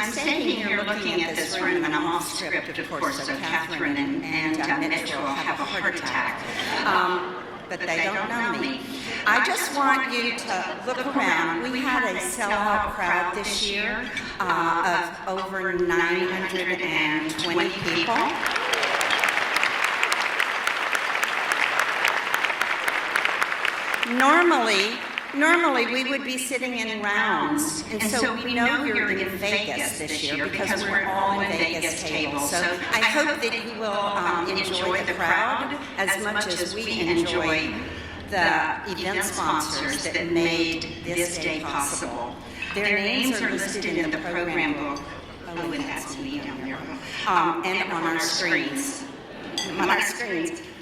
I'm standing here looking at this room, and I'm off script, of course, so Catherine and Mitch will have a heart attack. But they don't know me. I just want you to look around. We had a sellout crowd this year of over 920 people. Normally we would be sitting in rounds, and so we know you're in Vegas this year because we're all in Vegas tables. So I hope that you will enjoy the crowd as much as we enjoy the event sponsors that made this day possible. Their names are listed in the program book. Oh, and that's me down there. And on our screens.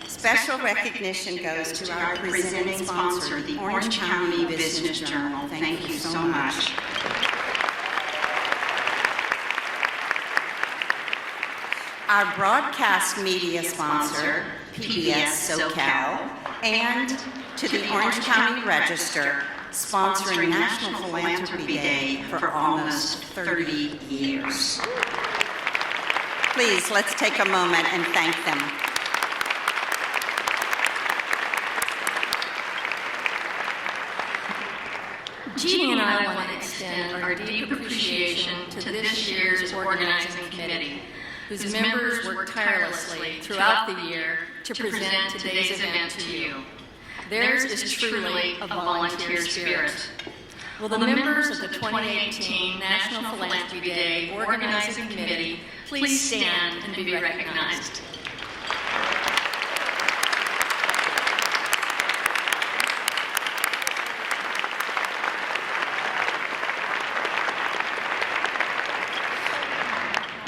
Special recognition goes to our presenting sponsor, the Orange County Business Journal. Thank you so much. Our broadcast media sponsor, PBS SoCal, and to the Orange County Register, sponsoring National Philanthropy Day for almost 30 years. Please, let's take a moment and thank them. Jeannie and I want to extend our deep appreciation to this year's organizing committee, whose members work tirelessly throughout the year to present today's event to you. Theirs is truly a volunteer spirit. Will the members of the 2018 National Philanthropy Day Organizing Committee please stand and be recognized?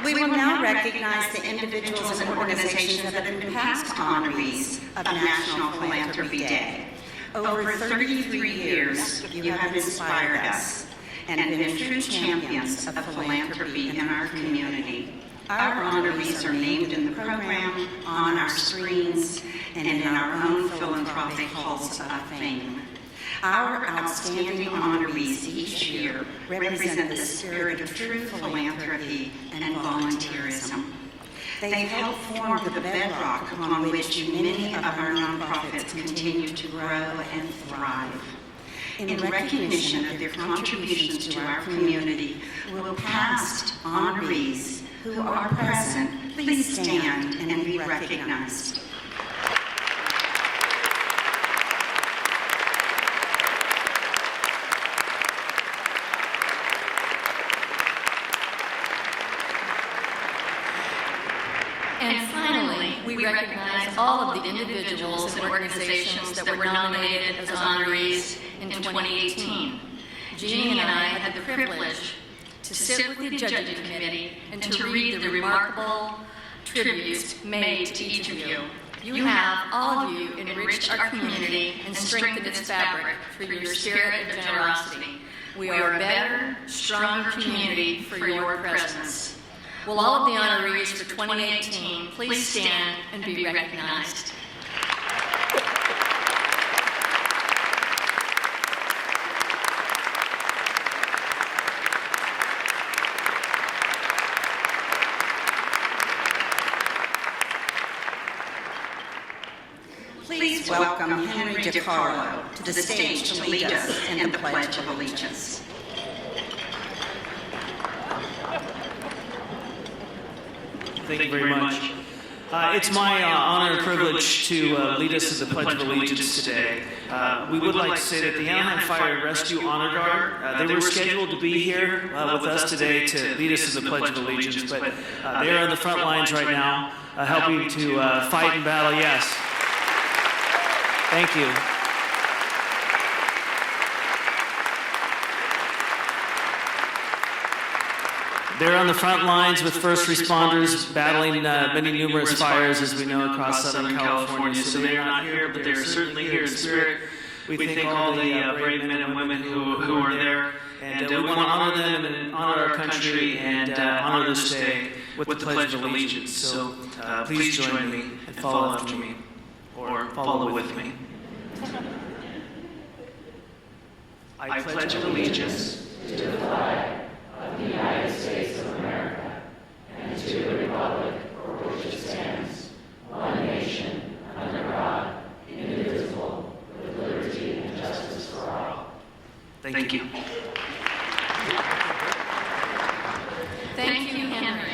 We will now recognize the individuals and organizations that have been past honorees of National Philanthropy Day. Over 33 years, you have inspired us and been true champions of philanthropy in our community. Our honorees are named in the program, on our screens, and in our own philanthropic halls of fame. Our outstanding honorees each year represent the spirit of true philanthropy and volunteerism. They help form the bedrock upon which many of our nonprofits continue to grow and thrive. In recognition of their contributions to our community, will past honorees who are present please stand and be recognized. And finally, we recognize all of the individuals and organizations that were nominated as honorees in 2018. Jeannie and I had the privilege to sit with the judging committee and to read the remarkable tributes made to each of you. You have, all of you, enriched our community and strengthened its fabric through your spirit of generosity. We are a better, stronger community for your presence. Will all of the honorees for 2018 please stand and be recognized? Please welcome Henry DiCarlo to the stage to lead us in the Pledge of Allegiance. Thank you very much. It's my honor and privilege to lead us to the Pledge of Allegiance today. We would like to say that the Anaheim Fire and Rescue Honor Guard, they were scheduled to be here with us today to lead us to the Pledge of Allegiance, but they're on the front lines right now, helping to fight and battle. Yes. Thank you. They're on the front lines with first responders battling many numerous fires, as we know, across Southern California. So they're not here, but they're certainly here in spirit. We thank all the brave men and women who are there, and we want to honor them and honor our country and honor this day with the Pledge of Allegiance. So please join me and follow after me, or follow with me. I pledge allegiance to the flag of the United States Thank you, Henry.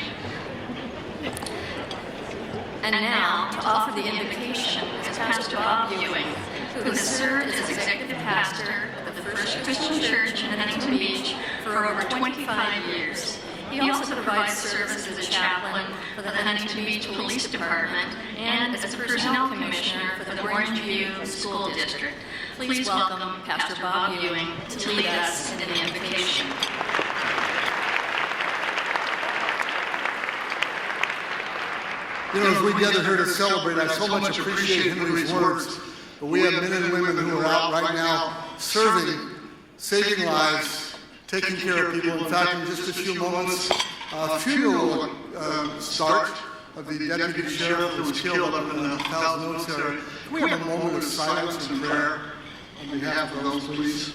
And now, to offer the invocation is Pastor Bob Ewing, who has served as executive pastor of the First Christian Church in Huntington Beach for over 25 years. He also provides service as a chaplain for the Huntington Beach Police Department and as a personnel commissioner for the Orange View School District. Please welcome Pastor Bob Ewing to lead us in the invocation. You know, as we gather here to celebrate, I so much appreciate Henry's words, but we have men and women who are out right now serving, saving lives, taking care of people. In fact, in just a few moments, a funeral will start of the deputy sheriff who was killed up in the Thousand Oaks area. Can we have a moment of silence and prayer on behalf of those, please?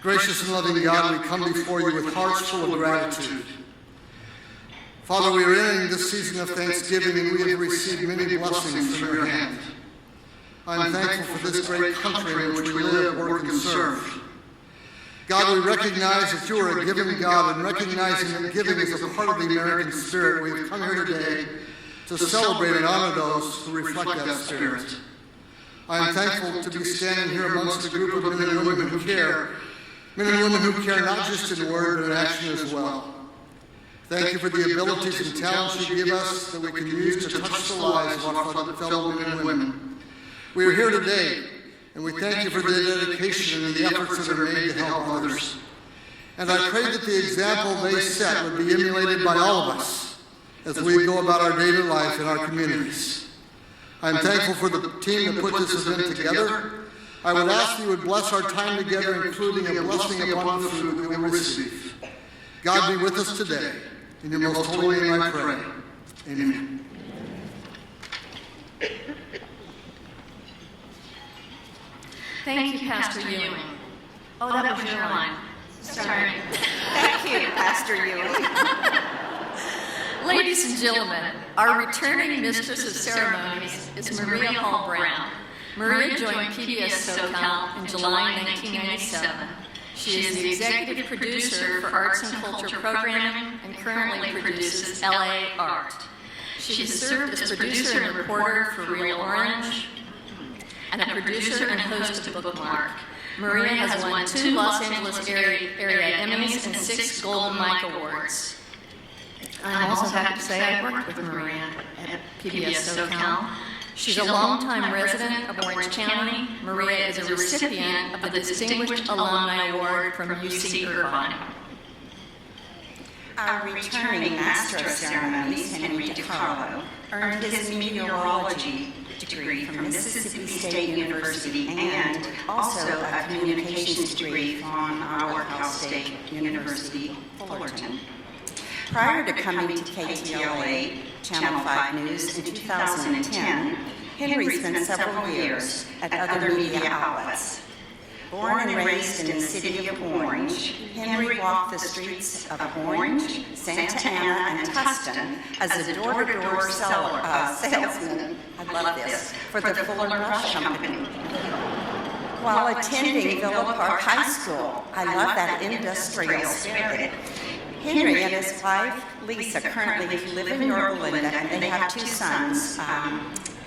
Gracious and loving God, we come before you with hearts full of gratitude. Father, we are entering this season of Thanksgiving and we have received many blessings from your hand. I am thankful for this great country in which we live, work, and serve. God, we recognize that you are a giving God, and recognizing that giving is a part of the American spirit, we've come here today to celebrate and honor those who reflect that spirit. I am thankful to be standing here amongst a group of men and women who care, men and women who care not just in word but in action as well. Thank you for the abilities and talents you give us that we can use to touch the lives of our fellow men and women. We are here today, and we thank you for the dedication and the efforts that are made to help others. And I pray that the example they set would be emulated by all of us as we go about our daily life in our communities. I am thankful for the team that put this event together. I would ask that you would bless our time together, including a blessing upon the food that we will receive. God be with us today. In your most holy name I pray. Amen. Thank you, Pastor Ewing. Oh, that was your line. Sorry. Thank you, Pastor Ewing. Ladies and gentlemen, our returning mistress of ceremonies is Maria Hall Brown. Maria joined PBS SoCal in July 1997. She is the executive producer for Arts and Culture Programming and currently produces LA Art. She has served as producer and reporter for Real Orange and a producer and host of Bookmark. Maria has won 2 Los Angeles area Emmys and 6 Golden Mike Awards. I'm also happy to say I worked with Maria at PBS SoCal. She's a longtime resident of Orange County. Maria is a recipient of the Distinguished Alumni Award from UC Irvine. Our returning Master of Ceremonies, Henry DiCarlo, earned his meteorology degree from Mississippi State University and also a communications degree from our Cal State University, Fullerton. Prior to coming to KTLA, Channel 5 News in 2010, Henry spent several years at other media outlets. Born and raised in the city of Orange, Henry walked the streets of Orange, Santa Ana, and Tustin as a door-to-door salesman, I love this, for the Fuller Brush Company. While attending Villa Park High School, I love that industrial spirit. Henry and his wife, Lisa, currently live in Yorba Linda, and they have 2 sons,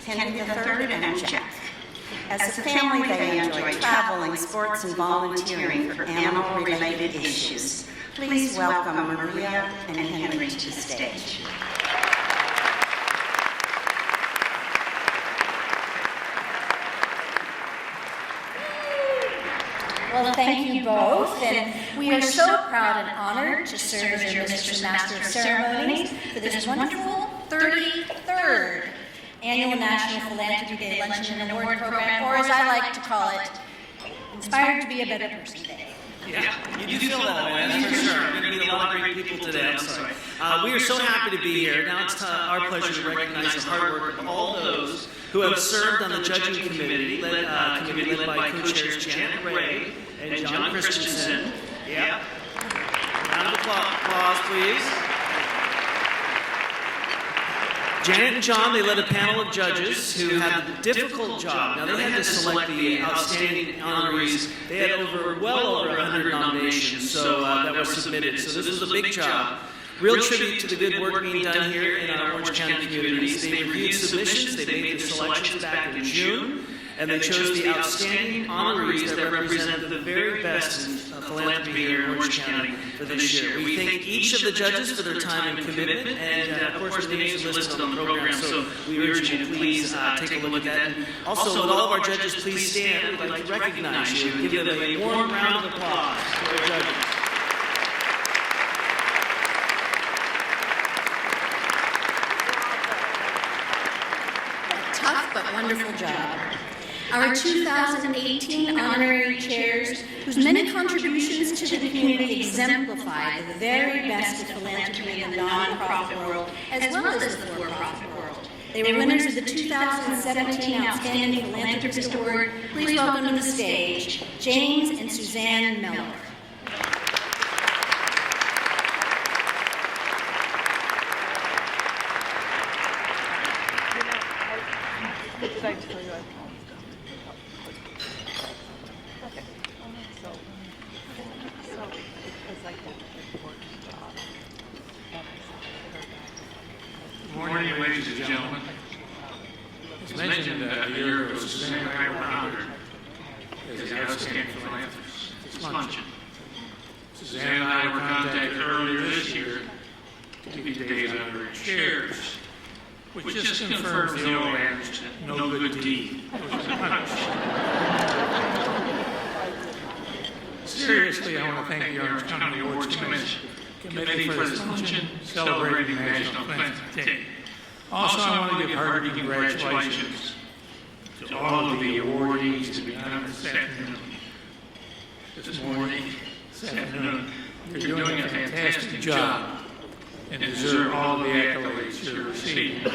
Henry III and Jack. As a family, they enjoy traveling, sports, and volunteering for animal-related issues. Please welcome Maria and Henry to the stage. Well, thank you both, and we are so proud and honored to serve as your Mistress Master of Ceremonies for this wonderful 33rd Annual National Philanthropy Day Luncheon and Award Program, or as I like to call it, Inspired to be a Better Person Day. Yeah, you do feel that way, that's for sure. There are going to be a lot of great people today, I'm sorry. We are so happy to be here. Now it's our pleasure to recognize the hard work of all those who have served on the judging committee, led by co-chairs Janet Ray and John Christensen. Yeah. Round of applause, please. Janet and John, they led a panel of judges who had a difficult job. Now, they had to select the outstanding honorees. They had well over 100 nominations that were submitted, so this was a big job. Real tribute to the good work being done here in our Orange County communities. They reviewed submissions, they made their selections back in June, and they chose the outstanding honorees that represent the very best in philanthropy here in Orange County for this year. We thank each of the judges for their time and commitment, and of course the names are listed on the program, so we urge you to please take a look at that. And also, would all of our judges please stand? We'd like to recognize you and give them a warm round of applause for our judges. Tough but wonderful job. Our 2018 honorary chairs, whose many contributions to the community exemplify the very best of philanthropy in the non-profit world, as well as the for-profit world. They were winners of the 2017 Outstanding Philanthropist Award. Please welcome to the stage James and Suzanne Miller. Good morning, ladies and gentlemen. As mentioned, a year ago, Suzanne and I were honored as the Outstanding Philanthropists this luncheon. Suzanne and I were contacted earlier this year to be today's honorary chairs, which just confirms the old adage that no good deed goes unpunished. Seriously, I want to thank the Orange County Awards Committee for this luncheon celebrating National Philanthropy Day. Also, I want to give hearty congratulations to all of the awardees to be honored this afternoon. You're doing a fantastic job and deserve all the accolades you're receiving.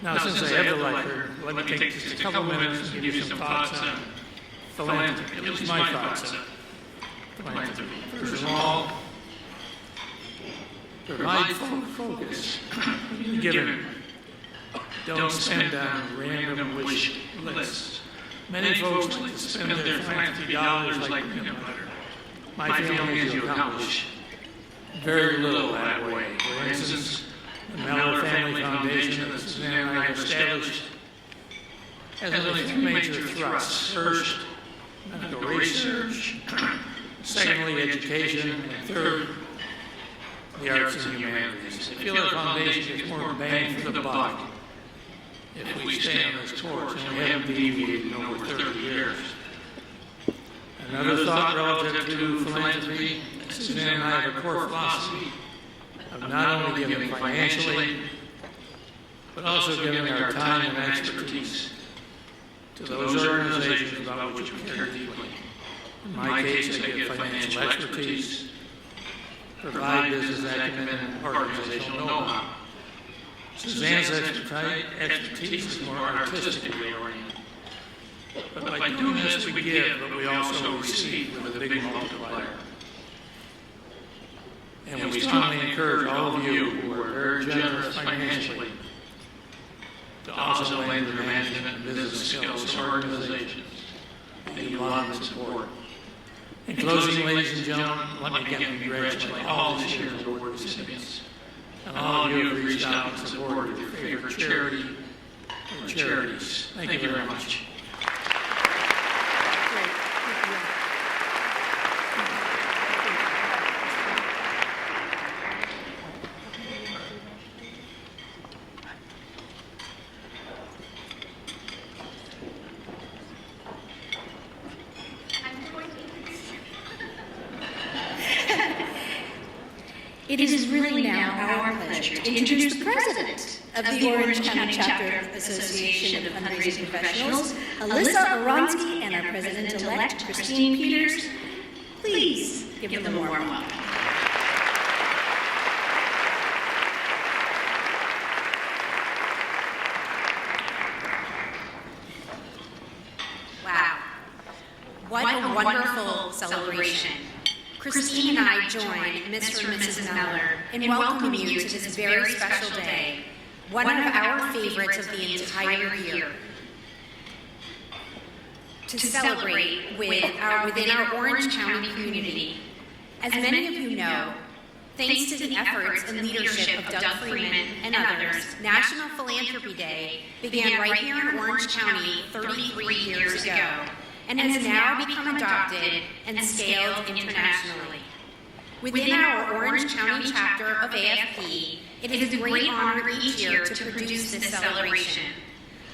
Now, since I have the lecture, let me take just a couple minutes and give you some thoughts on philanthropy, at least my thoughts on philanthropy. First of all, provide focus. Given. Don't spend on random wish lists. Many folks like to spend their philanthropy dollars like peanut butter. My feeling is you accomplish very little that way. For instance, the Miller Family Foundation that Suzanne and I have established has only three major thrusts. First, medical research. Secondly, education. And third, the arts and humanities. I feel our foundation gets more bang for the buck if we stay on this course, and we haven't deviated in over 30 years. Another thought relative to philanthropy, Suzanne and I have a core philosophy of not only giving financially, but also giving our time and expertise to those organizations about which we care deeply. In my case, I give financial expertise, provide business acumen, and organizational know-how. Suzanne's expertise is more artistically oriented. But by doing this, we give, but we also receive with a big multiplier. And we strongly encourage all of you who are very generous financially to also lend your management and business skills to organizations that you love and support. In closing, ladies and gentlemen, let me again congratulate all this year's award recipients and all of you who have reached out and supported your favorite charity or charities. Thank you very much. It is really now our pleasure to introduce the president of the Orange County Chapter Association of Fundraising Professionals, Alyssa Oronsky, and our president-elect, Christine Peters. Please give them a warm welcome. Wow. What a wonderful celebration. Christine and I join Mr. and Mrs. Miller in welcoming you to this very special day one of our favorites of the entire year. To celebrate within our Orange County community. As many of you know, thanks to the efforts and leadership of Doug Freeman and others, National Philanthropy Day began right here in Orange County 33 years ago and has now become adopted and scaled internationally. Within our Orange County chapter of AFP, it is a great honor each year to produce this celebration.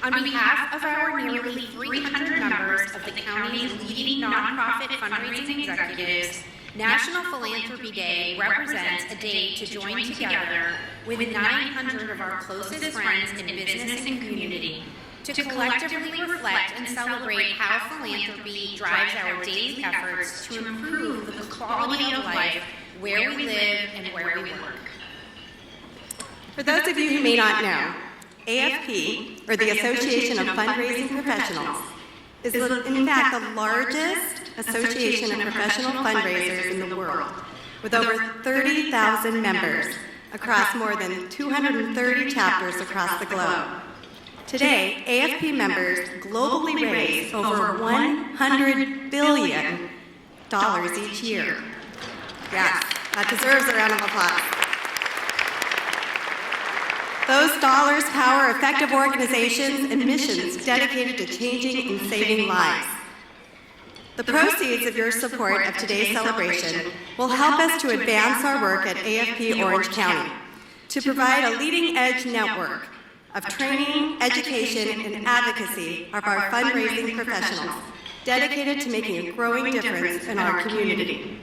On behalf of our nearly 300 members of the county's leading nonprofit fundraising executives, National Philanthropy Day represents a day to join together with 900 of our closest friends in business and community to collectively reflect and celebrate how philanthropy drives our daily efforts to improve the quality of life where we live and where we work. For those of you who may not know, AFP, or the Association of Fundraising Professionals, is in fact the largest association of professional fundraisers in the world, with over 30,000 members across more than 230 chapters across the globe. Today, AFP members globally raise over $100 billion each year. Yes, that deserves a round of applause. Those dollars power effective organizations and missions dedicated to changing and saving lives. The proceeds of your support of today's celebration will help us to advance our work at AFP Orange County to provide a leading-edge network of training, education, and advocacy of our fundraising professionals dedicated to making a growing difference in our community.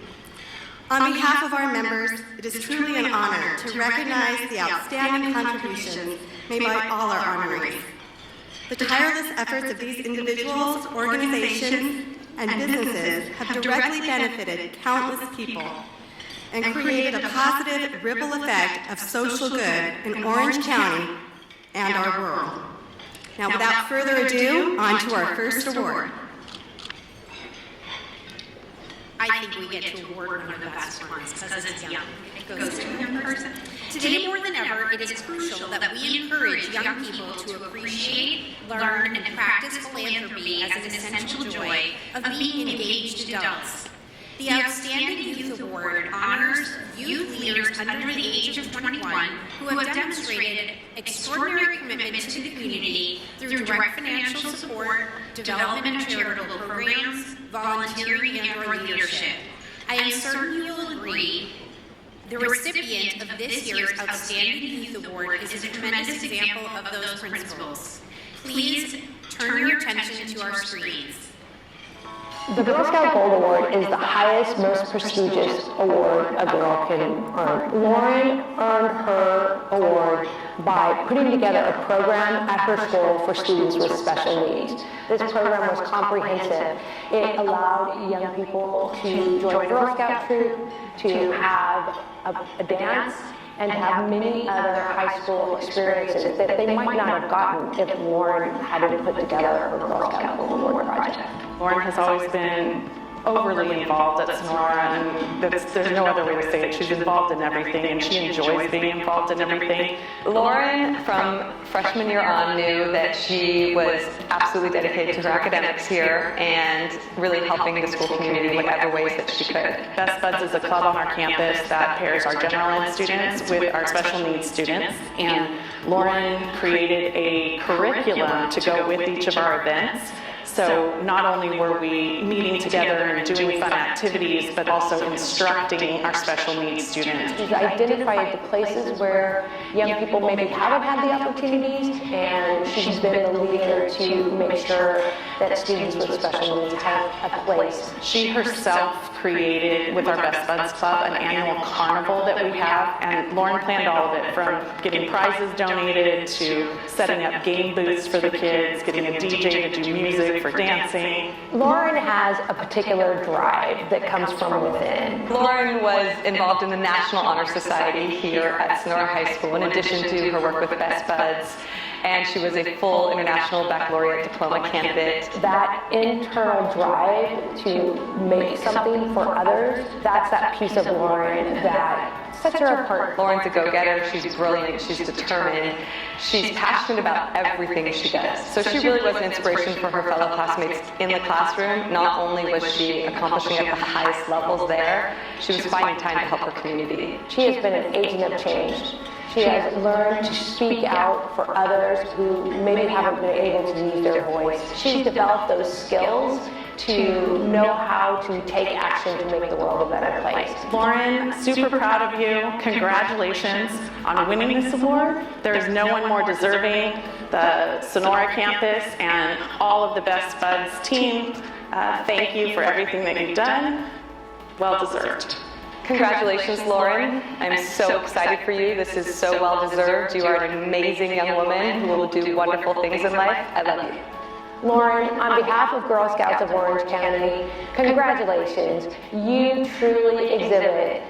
On behalf of our members, it is truly an honor to recognize the outstanding contributions made by all our honorees. The tireless efforts of these individuals, organizations, and businesses have directly benefited countless people and created a positive ripple effect of social good in Orange County and our world. Now, without further ado, on to our first award. I think we get to award one of the best ones because it's young. It goes to a young person. Today more than ever, it is crucial that we encourage young people to appreciate, learn, and practice philanthropy as an essential joy of being engaged adults. The Outstanding Youth Award honors youth leaders under the age of 21 who have demonstrated extraordinary commitment to the community through direct financial support, development of charitable programs, volunteering, and/or leadership. I am certain you will agree the recipient of this year's Outstanding Youth Award is a tremendous example of those principles. Please turn your attention to our screens. The Girl Scout Gold Award is the highest, most prestigious award a girl can earn. Lauren earned her award by putting together a program at her school for students with special needs. This program was comprehensive. It allowed young people to join a Girl Scout troop, to have a dance, and to have many other high school experiences that they might not have gotten if Lauren hadn't put together a Girl Scout Gold Award project. Lauren has always been overly involved at Sonora, and there's no other way to say it. She's involved in everything, and she enjoys being involved in everything. Lauren, from freshman year on, knew that she was absolutely dedicated to her academics here and really helping the school community in whatever ways that she could. Best Buds is a club on our campus that pairs our general ed students with our special needs students, and Lauren created a curriculum to go with each of our events. So not only were we meeting together and doing fun activities, but also instructing our special needs students. She's identified the places where young people maybe haven't had the opportunities, and she's been the leader to make sure that students with special needs have a place. She herself created, with our Best Buds Club, an annual carnival that we have, and Lauren planned all of it, from getting prizes donated to setting up game booths for the kids, getting a DJ to do music for dancing. Lauren has a particular drive that comes from within. Lauren was involved in the National Honor Society here at Sonora High School, in addition to her work with Best Buds, and she was a full International Baccalaureate Diploma candidate. That internal drive to make something for others, that's that piece of Lauren that sets her apart. Lauren's a go-getter, she's brilliant, she's determined, she's passionate about everything she does. So she really was an inspiration for her fellow classmates in the classroom. Not only was she accomplishing at the highest levels there, she was finding time to help her community. She has been an agent of change. She has learned to speak out for others who maybe haven't been able to use their voice. She's developed those skills to know how to take action to make the world a better place. Lauren, super proud of you. Congratulations on winning this award. There is no one more deserving. The Sonora campus and all of the Best Buds team, thank you for everything that you've done. Well deserved. Congratulations, Lauren. I'm so excited for you. This is so well deserved. You are an amazing young woman who will do wonderful things in life. I love you. Lauren, on behalf of Girl Scouts of Orange County, congratulations. You truly exhibit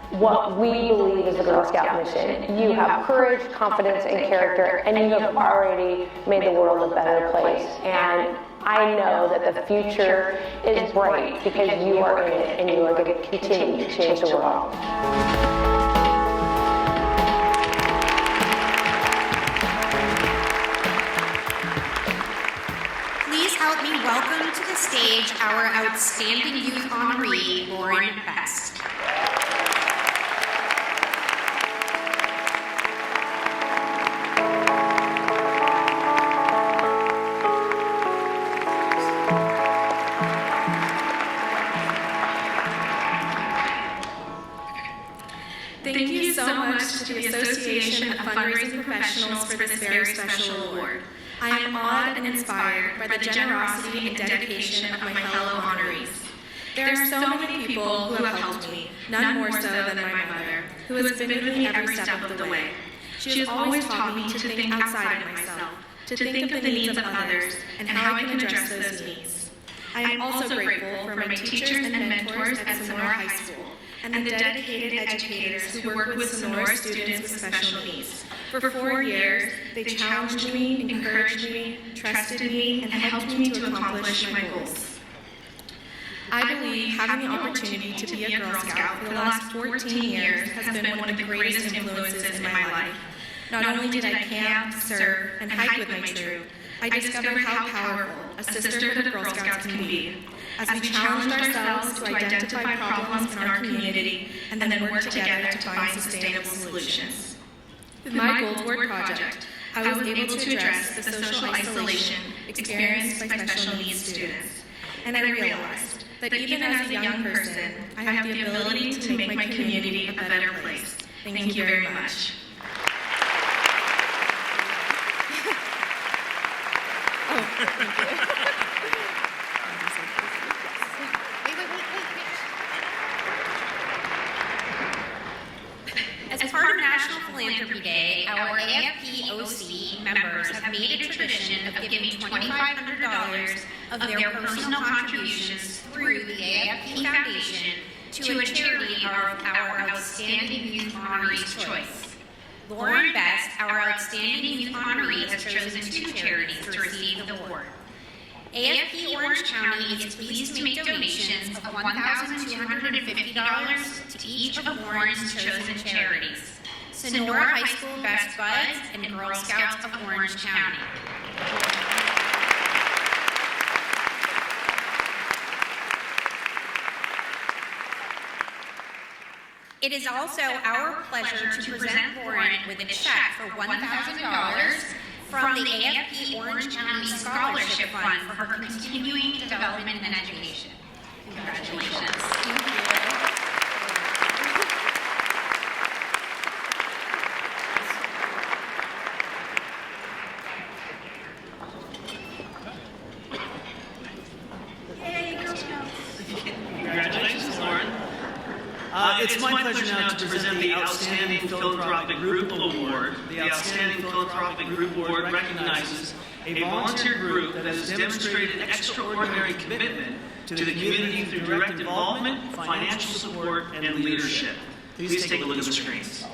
what we believe is the Girl Scout mission. You have courage, confidence, and character, and you have already made the world a better place. And I know that the future is bright because you are in it and you are going to continue to change the world. Please help me welcome to the stage our outstanding youth honoree, Lauren Best. Thank you so much to the Association of Fundraising Professionals for this very special award. I am awed and inspired by the generosity and dedication of my fellow honorees. There are so many people who have helped me, none more so than my mother, who has been with me every step of the way. She has always taught me to think outside of myself, to think of the needs of others and how I can address those needs. I am also grateful for my teachers and mentors at Sonora High School, and the dedicated educators who work with Sonora students with special needs. For 4 years, they challenged me, encouraged me, trusted me, and helped me to accomplish my goals. I believe having the opportunity to be a Girl Scout for the last 14 years has been one of the greatest influences in my life. Not only did I camp, serve, and hike with my troop, I discovered how powerful a sisterhood of Girl Scouts can be. As we challenged ourselves to identify problems in our community and then work together to find sustainable solutions. With my Goldward project, I was able to address the social isolation experienced by special needs students. And I realized that even as a young person, I have the ability to make my community a better place. Thank you very much. As part of National Philanthropy Day, our AFP-OC members have made a tradition of giving $2,500 of their personal contributions through the AFP Foundation to a charity of our outstanding youth honoree's choice. Lauren Best, our outstanding youth honoree, has chosen 2 charities to receive the award. AFP Orange County is pleased to make donations of $1,250 to each of Lauren's chosen charities: Sonora High School Best Buds and Girl Scouts of Orange County. It is also our pleasure to present Lauren with a check for $1,000 from the AFP Orange County Scholarship Fund for her continuing development and education. Congratulations. Thank you. Congratulations, Lauren. It's my pleasure now to present the Outstanding Philanthropic Group Award. The Outstanding Philanthropic Group Award recognizes a volunteer group that has demonstrated extraordinary commitment to the community through direct involvement, financial support, and leadership. Please take a look at the screens.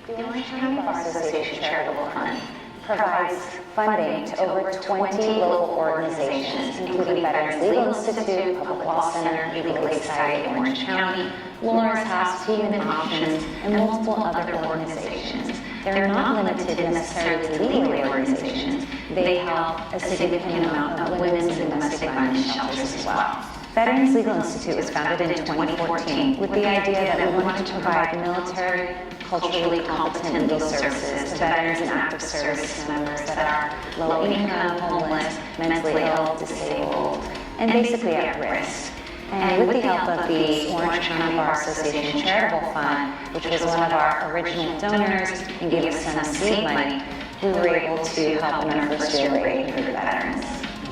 The Orange County Bar Association Charitable Fund provides funding to over 20 local organizations, including Veterans Legal Institute, Public Law Center, Legal Aid Society of Orange County, Laura's House, Human Options, and multiple other organizations. They're not limited necessarily to legal aid organizations. They help a significant amount of women's and domestic violence shelters as well. Veterans Legal Institute was founded in 2014 with the idea that we wanted to provide military, culturally competent legal services to veterans and active service members that are low income, homeless, mentally ill, disabled, and basically at risk. And with the help of the Orange County Bar Association Charitable Fund, which was one of our original donors and gave us some seed money, we were able to help in our first year of rating for the veterans.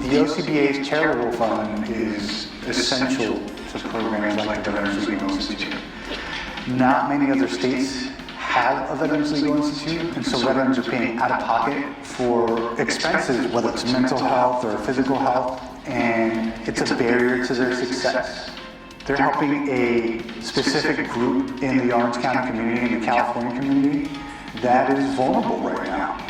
The OCBA's Charitable Fund is essential to programs like the Veterans Legal Institute. Not many other states have a Veterans Legal Institute, and so veterans are paying out of pocket for expenses, whether it's mental health or physical health, and it's a barrier to their success. They're helping a specific group in the Orange County community and the California community that is vulnerable right now.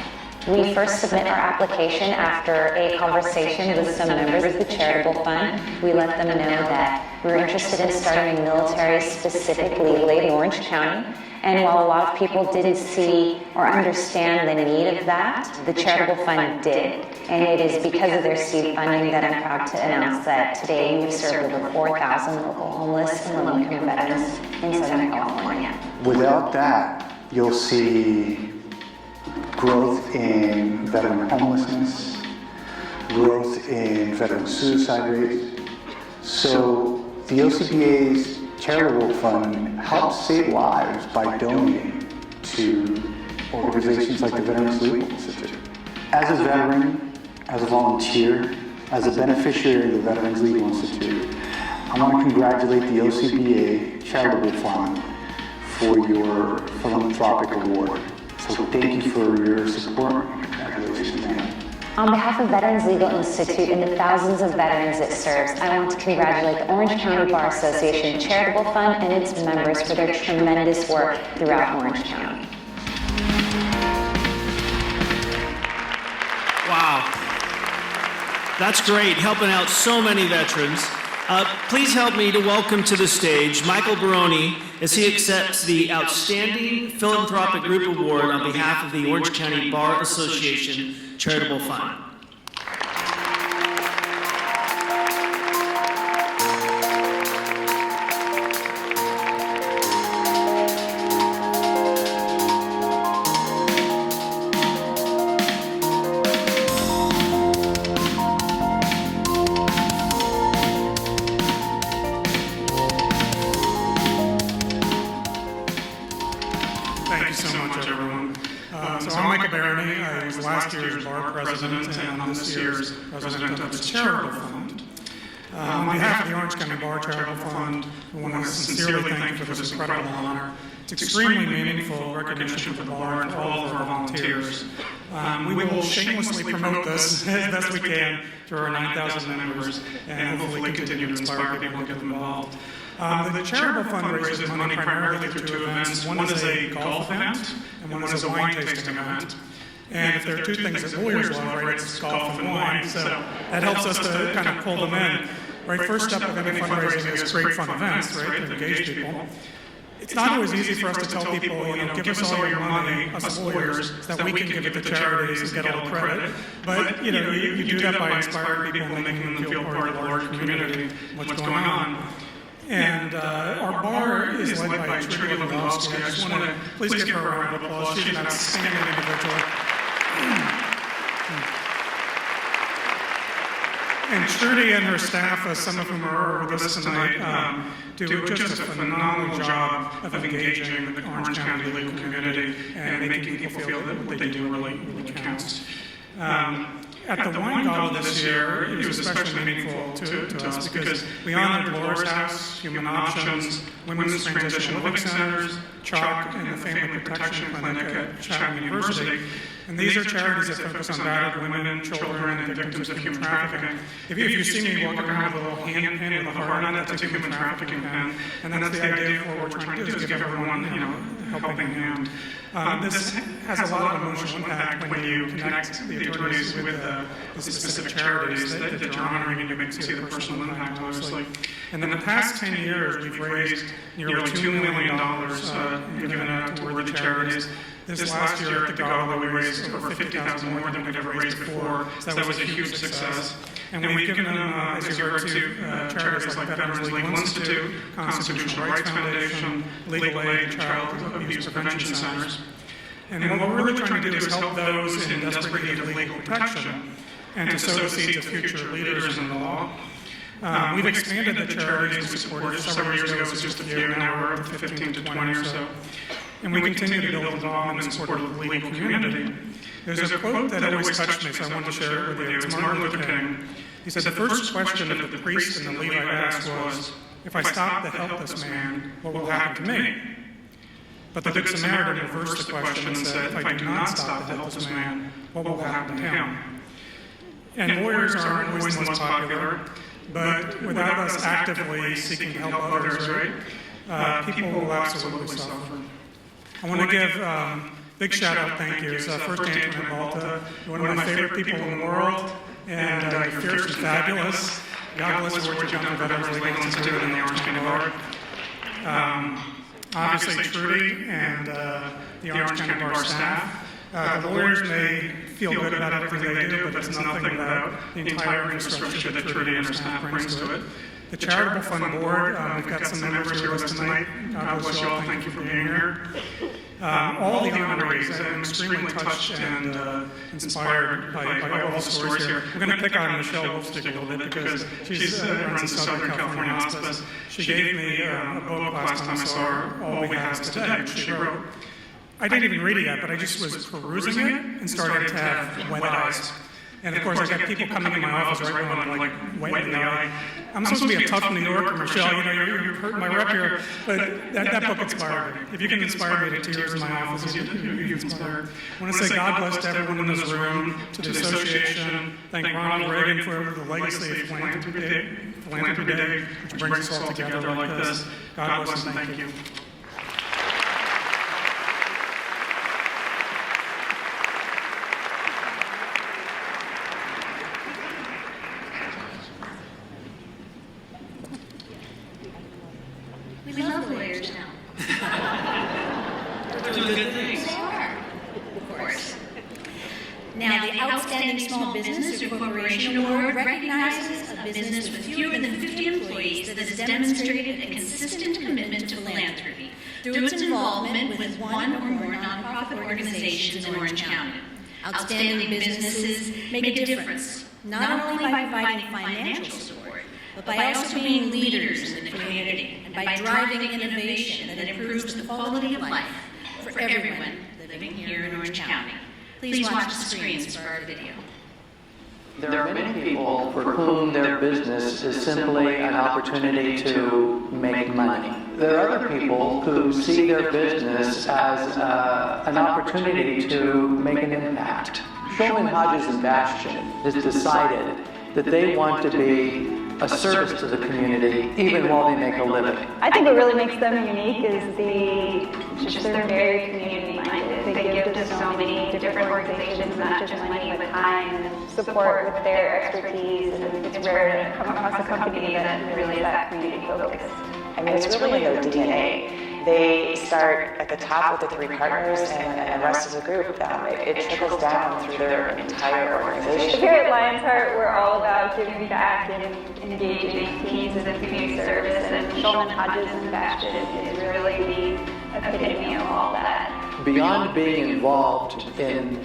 We first submit our application after a conversation with some members of the Charitable Fund. We let them know that we're interested in starting a military-specific legal aid in Orange County. And while a lot of people didn't see or understand the need of that, the Charitable Fund did. And it is because of their seed funding that I'm proud to announce that today we've served over 4,000 local homeless and low-income veterans in Southern California. Without that, you'll see growth in veteran homelessness, growth in veteran suicide rates. So the OCBA's Charitable Fund helps save lives by donating to organizations like the Veterans Legal Institute. As a veteran, as a volunteer, as a beneficiary of the Veterans Legal Institute, I want to congratulate the OCBA Charitable Fund for your Philanthropic Award. So thank you for your support and congratulations, man. On behalf of Veterans Legal Institute and the thousands of veterans it serves, I want to congratulate the Orange County Bar Association Charitable Fund and its members for their tremendous work throughout Orange County. Wow. That's great, helping out so many veterans. Please help me to welcome to the stage Michael Baroni as he accepts the Outstanding Philanthropic Group Award on behalf of the Orange County Bar Association Charitable Fund. Last year's bar president and this year's president of the Charitable Fund. On behalf of the Orange County Bar Charitable Fund, we want to sincerely thank you for this incredible honor. It's extremely meaningful recognition for the bar and for all of our volunteers. We will shamelessly promote this as best we can to our 9,000 members and hopefully continue to inspire people to get involved. The Charitable Fund raises money primarily through two events. One is a golf event and one is a wine tasting event. And if there are two things that lawyers love, right, it's golf and wine, so that helps us to kind of pull them in. Right, first step of any fundraising is create fun events, right, to engage people. It's not always easy for us to tell people, you know, give us all your money, us lawyers, so that we can give it to charities and get all the credit. But, you know, you do that by inspiring people and making them feel part of the large community, what's going on. And our bar is led by Trudy Lewandowski. I just want to please give her a round of applause. She's an outstanding individual. And Trudy and her staff, some of whom are with us tonight, do just a phenomenal job of engaging the Orange County legal community and making people feel that what they do really counts. At the wine gala this year, it was especially meaningful to us because we honored Laura's House, Human Options, Women's Transition Living Centers, CHOC, and the Family Protection Clinic at Chatham University. And these are charities that focus on battered women, children, and victims of human trafficking. If you see me walking around with a little hand pen with a heart on it, that's a human trafficking pen. And that's the idea of what we're trying to do is give everyone, a helping hand. This has a lot of emotional impact when you connect the attorneys with the specific charities that you're honoring, and you can see the personal impact, obviously. And in the past 10 years, we've raised nearly $2 million given out to worthy charities. This last year at the gala, we raised over $50,000 more than we've ever raised before, so that was a huge success. And we've given them, as you heard, to charities like Veterans Legal Institute, Constitutional Rights Foundation, Legal Aid, and Child Abuse Prevention Centers. And what we're really trying to do is help those in desperate need of legal protection and to sow the seeds of future leaders in the law. We've expanded the charities we supported. Several years ago, it was just a few, now we're up to 15 to 20 or so. And we continue to build involvement and support of the legal community. There's a quote that always touched me, so I wanted to share it with you. It's Martin Luther King. He said, "The first question that the priest and the Levite asked was, if I stop to help this man, what will happen to me? But the Good Samaritan reversed the question and said, if I do not stop to help this man, what will happen to him?" And lawyers aren't always the most popular, but without us actively seeking to help others, right, people will absolutely suffer. I want to give big shout out, thank yous. First, Antoinette Malta, one of my favorite people in the world, and you're fierce and fabulous. God bless the work you've done for Veterans Legal Institute and the Orange County Bar. Obviously, Trudy and the Orange County Bar staff. The lawyers may feel good about everything they do, but it's nothing without the entire infrastructure that Trudy and her staff brings to it. The Charitable Fund Board, we've got some members here with us tonight. God bless you all, thank you for being here. All the honorees, I'm extremely touched and inspired by all the stories here. I'm going to pick on Michelle Wolfestein a little bit because she runs the Southern California Hospice. She gave me a book last time I saw her, All We Have Is Today, which she wrote. I didn't even read it yet, but I just was perusing it and started to have wet eyes. And of course, I got people coming in my office right when I'm like wet in the eye. I'm supposed to be a tough New Yorker, Michelle. You're hurting my rep here. But that book inspired me. If you can inspire me to tears in my office, you inspired. I want to say God bless to everyone in this room, to the association. Thank Ronald Reagan for the legacy of Philanthropy Day, which brings us all together like this. God bless and thank you. We love lawyers now. They're doing good things. They are, of course. Now, the Outstanding Small Business or Corporation Award recognizes a business with fewer than 50 employees that has demonstrated a consistent commitment to philanthropy through its involvement with one or more nonprofit organizations in Orange County. Outstanding businesses make a difference, not only by providing financial support, but by also being leaders in the community and by driving innovation that improves the quality of life for everyone living here in Orange County. Please watch the screens for our video. There are many people for whom their business is simply an opportunity to make money. There are other people who see their business as an opportunity to make an impact. Shulman, Hodges, and Bastian has decided that they want to be a service to the community even while they make a living. I think what really makes them unique is they're very community-minded. They give to so many different organizations, not just money, but time and support with their expertise. And it's rare to come across a company that really is that community-focused. I mean, it's really in their DNA. They start at the top with the three partners and the rest of the group. It trickles down through their entire organization. Here at Lionheart, we're all about giving back and engaging teams in the community service, and Shulman, Hodges, and Bastian is really the epitome of all that. Beyond being involved in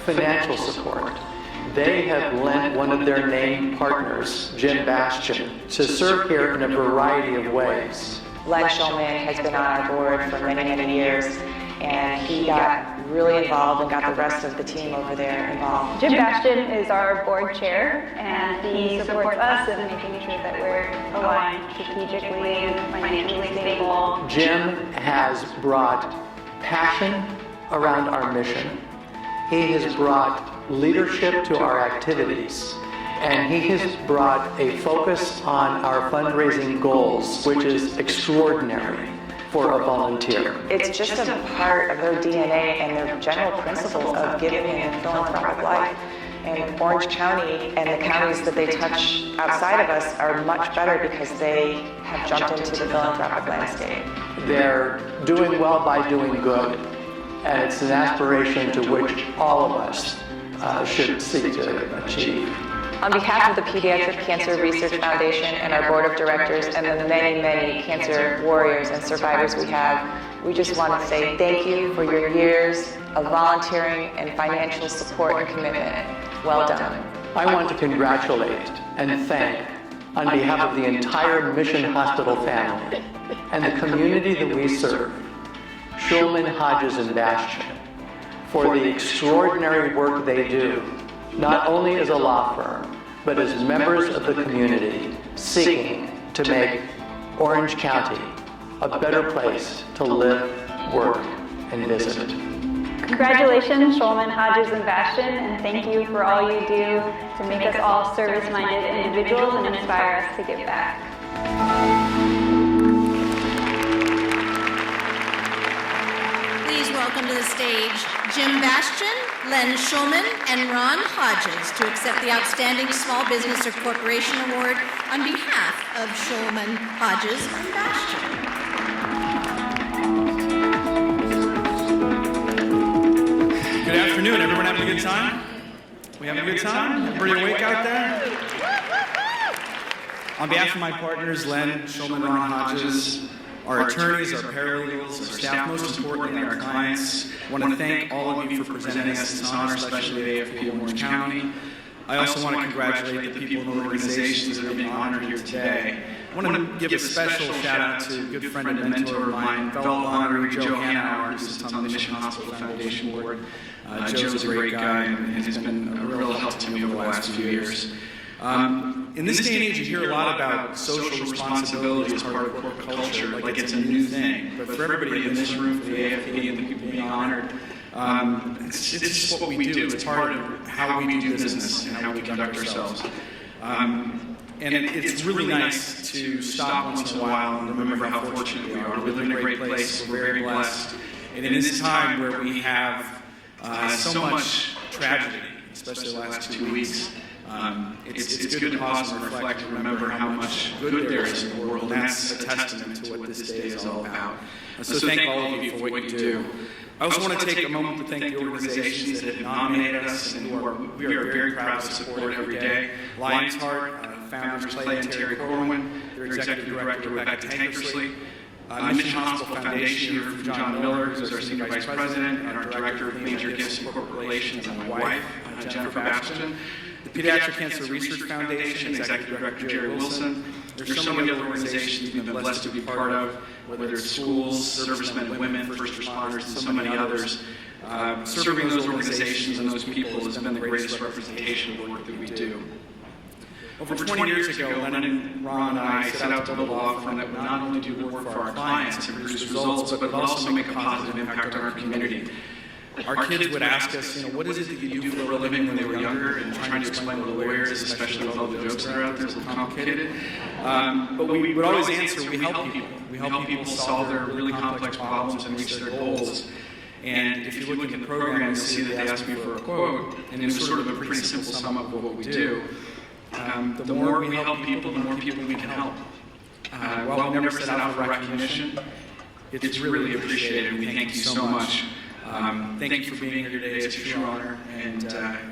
financial support, they have lent one of their named partners, Jim Bastian, to serve here in a variety of ways. Len Shulman has been on our board for many, many years, and he got really involved and got the rest of the team over there involved. Jim Bastian is our board chair, and he supports us in making sure that we're aligned strategically and financially stable. Jim has brought passion around our mission. he has brought leadership to our activities, and he has brought a focus on our fundraising goals, which is extraordinary for a volunteer. It's just a part of their DNA and their general principles of giving and philanthropic life. And Orange County and the counties that they touch outside of us are much better because they have jumped into the philanthropic landscape. They're doing well by doing good, and it's an aspiration to which all of us should seek to achieve. On behalf of the Pediatric Cancer Research Foundation and our board of directors and the many, many cancer warriors and survivors we have, we just want to say thank you for your years of volunteering and financial support and commitment. Well done. I want to congratulate and thank, on behalf of the entire Mission Hospital family and the community that we serve, Schulman, Hodges, and Bastian, for the extraordinary work they do, not only as a law firm, but as members of the community seeking to make Orange County a better place to live, work, and visit. Congratulations, Schulman, Hodges, and Bastian, and thank you for all you do to make us all service-minded individuals and inspire us to give back. Please welcome to the stage Jim Bastian, Len Schulman, and Ron Hodges to accept the Outstanding Small Business or Corporation Award on behalf of Schulman, Hodges, and Bastian. Good afternoon. Everyone having a good time? We having a good time? Everybody awake out there? On behalf of my partners, Len, Schulman, Ron Hodges, our attorneys, our paralegals, our staff, most importantly, our clients, I want to thank all of you for presenting us this honor, especially the AFP of Orange County. I also want to congratulate the people and organizations that are being honored here today. I want to give a special shout out to a good friend and mentor of mine, fellow honoree Joe Hanauer, who sits on the Mission Hospital Foundation Board. Joe's a great guy and has been a real help to me over the last few years. In this day and age, you hear a lot about social responsibility as part of corporate culture, like it's a new thing. But for everybody in this room, for the AFP and the people being honored, it's just what we do. It's part of how we do business and how we conduct ourselves. And it's really nice to stop once in a while and remember how fortunate we are. We live in a great place. We're very blessed. And in this time where we have so much tragedy, especially the last 2 weeks, it's good to pause and reflect and remember how much good there is in the world. And that's a testament to what this day is all about. So thank all of you for what you do. I also want to take a moment to thank the organizations that have nominated us and we are very proud to support every day. Lion's Heart, founders Clay and Terry Corwin, their executive director Rebecca Tankersley, Mission Hospital Foundation here from John Miller, who's our senior vice president, and our director of major gifts and corporate relations, and my wife, Jennifer Bastian. The Pediatric Cancer Research Foundation, executive director Jerry Wilson. There's so many other organizations we've been blessed to be part of, whether it's schools, servicemen and women, first responders, and so many others. Serving those organizations and those people has been the greatest representation of the work that we do. Over 20 years ago, Lynn and Ron and I set out to build a law firm that would not only do work for our clients and produce results, but would also make a positive impact on our community. Our kids would ask us, what is it that you do for a living when they were younger, and trying to explain to the lawyers, especially with all the jokes that are out there, so complicated. But we would always answer, we help people. We help people solve their really complex problems and reach their goals. And if you look at the program, you'll see that they ask me for a quote, and it's sort of a pretty simple sum up of what we do. The more we help people, the more people we can help. While we never set out for recognition, it's really appreciated, and we thank you so much. Thank you for being here today. It's a true honor, and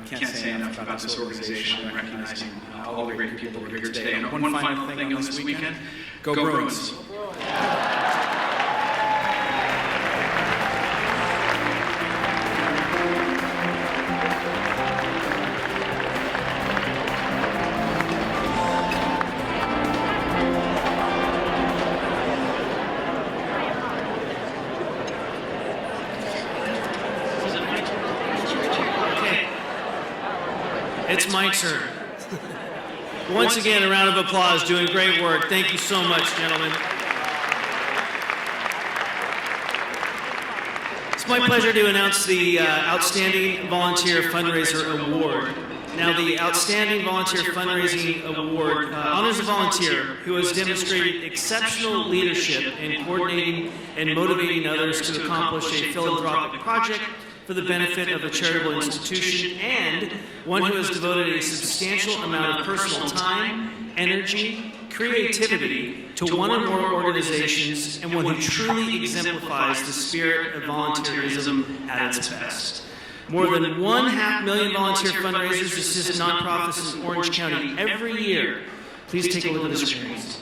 can't say enough about this organization and recognizing all the great people who are here today. And one final thing on this weekend, go Bruins. It's my turn. Once again, a round of applause. Doing great work. Thank you so much, gentlemen. my pleasure to announce the Outstanding Volunteer Fundraiser Award. Now, the Outstanding Volunteer Fundraising Award honors a volunteer who has demonstrated exceptional leadership in coordinating and motivating others to accomplish a philanthropic project for the benefit of a charitable institution, and one who has devoted a substantial amount of personal time, energy, creativity to one or more organizations, and one who truly exemplifies the spirit of volunteerism at its best. More than 500,000 volunteer fundraisers assist nonprofits in Orange County every year. Please take a look at the screens.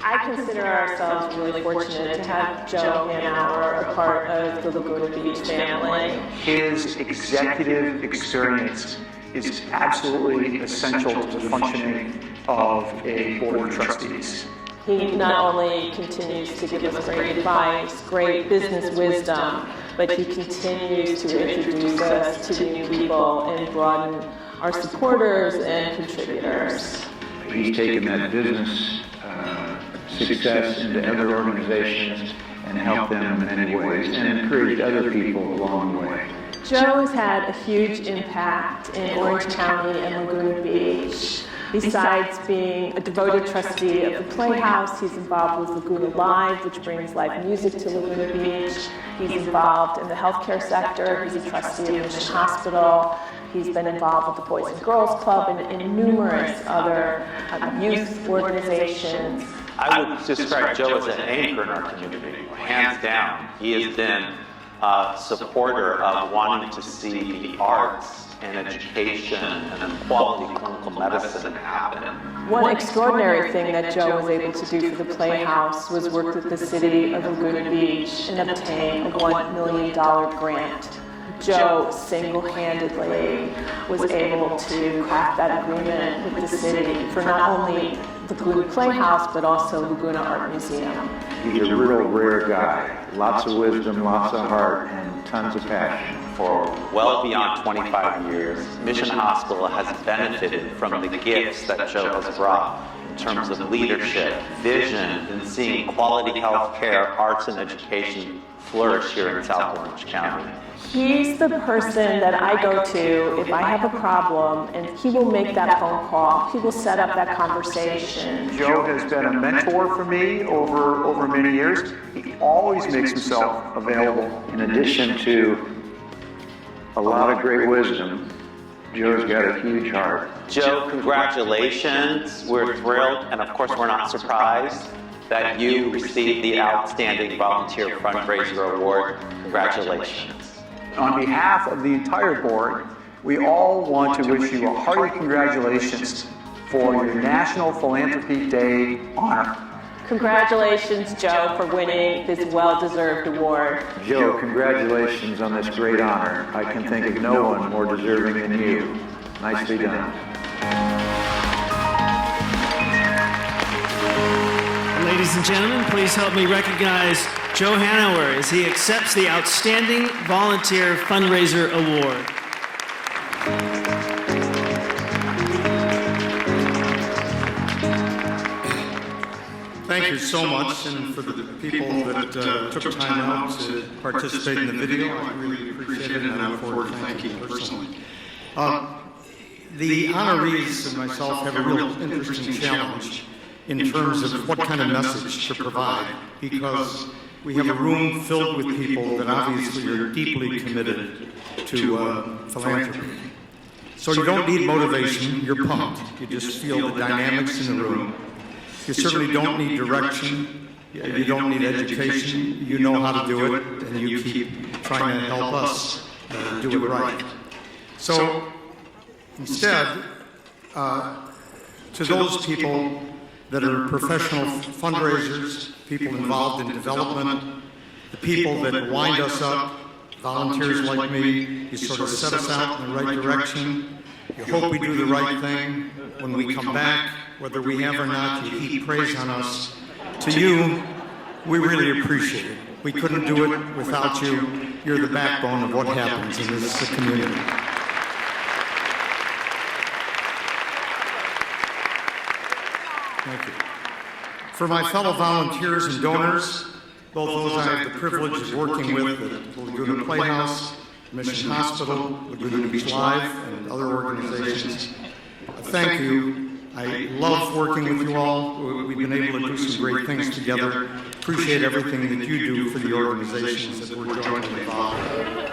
I consider ourselves really fortunate to have Joe Hanauer a part of the Laguna Beach family. His executive experience is absolutely essential to the functioning of a board of trustees. He not only continues to give us great advice, great business wisdom, but he continues to introduce us to new people and broaden our supporters and contributors. He's taken that business success into other organizations and helped them in many ways and encouraged other people along the way. Joe has had a huge impact in Orange County and Laguna Beach. Besides being a devoted trustee of the Playhouse, he's involved with Laguna Live, which brings live music to Laguna Beach. He's involved in the healthcare sector. He's a trustee of Mission Hospital. He's been involved with the Boys and Girls Club and numerous other youth organizations. I would describe Joe as an anchor in our community, hands down. He has been a supporter of wanting to see the arts and education and quality clinical medicine happen. One extraordinary thing that Joe was able to do for the Playhouse was work with the city of Laguna Beach and obtain a $1 million grant. Joe single-handedly was able to craft that agreement with the city for not only the Laguna Playhouse, but also Laguna Art Museum. He's a real rare guy. Lots of wisdom, lots of heart, and tons of passion. For well beyond 25 years, Mission Hospital has benefited from the gifts that Joe has brought in terms of leadership, vision, and seeing quality health care, arts, and education flourish here in South Orange County. He's the person that I go to if I have a problem, and he will make that phone call. He will set up that conversation. Joe has been a mentor for me over many years. He always makes himself available. In addition to a lot of great wisdom, Joe's got a huge heart. Joe, congratulations. We're thrilled, and of course we're not surprised that you received the Outstanding Volunteer Fundraiser Award. Congratulations. On behalf of the entire board, we all want to wish you a hearty congratulations for your National Philanthropy Day honor. Congratulations, Joe, for winning this well-deserved award. Joe, congratulations on this great honor. I can think of no one more deserving than you. Nicely done. Ladies and gentlemen, please help me recognize Joe Hanauer as he accepts the Outstanding Volunteer Fundraiser Award. Thank you so much, and for the people that took time out to participate in the video, I really appreciate it, and I look forward to thanking you personally. The honorees and myself have a real interesting challenge in terms of what kind of message to provide, because we have a room filled with people that obviously are deeply committed to philanthropy. So you don't need motivation, you're pumped. You just feel the dynamics in the room. You certainly don't need direction, you don't need education, you know how to do it, and you keep trying to help us do it right. So instead, to those people that are professional fundraisers, people involved in development, the people that wind us up, volunteers like me, you sort of set us out in the right direction, you hope we do the right thing. When we come back, whether we have or not, you heap praise on us. To you, we really appreciate it. We couldn't do it without you. You're the backbone of what happens in this community. Thank you. For my fellow volunteers and donors, both those I have the privilege of working with at the Laguna Playhouse, Mission Hospital, Laguna Beach Live, and other organizations. Thank you. I love working with you all. We've been able to do some great things together. Appreciate everything that you do for the organizations that we're jointly involved with.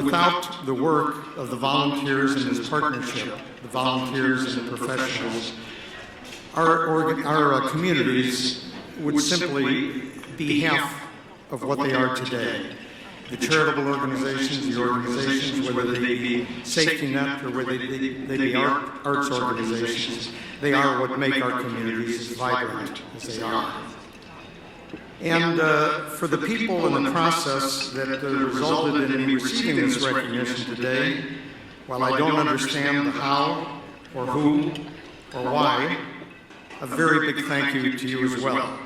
Without the work of the volunteers in this partnership, the volunteers and the professionals, our communities would simply be half of what they are today. The charitable organizations, the organizations, whether they be safety net or whether they be arts organizations, they are what make our communities as vibrant as they are. And for the people in the process that resulted in me receiving this recognition today, while I don't understand the how or who or why, a very big thank you to you as well.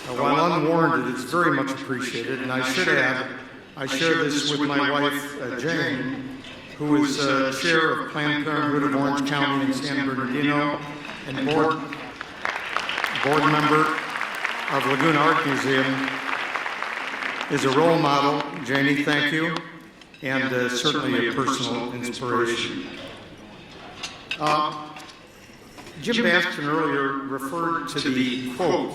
While unwarranted, it's very much appreciated, and I should add, I share this with my wife, Jane, who is chair of Planned Parenthood of Orange County and San Bernardino, and board member of Laguna Art Museum, is a role model. Janie, thank you, and certainly a personal inspiration. Jim Bastian earlier referred to the quote,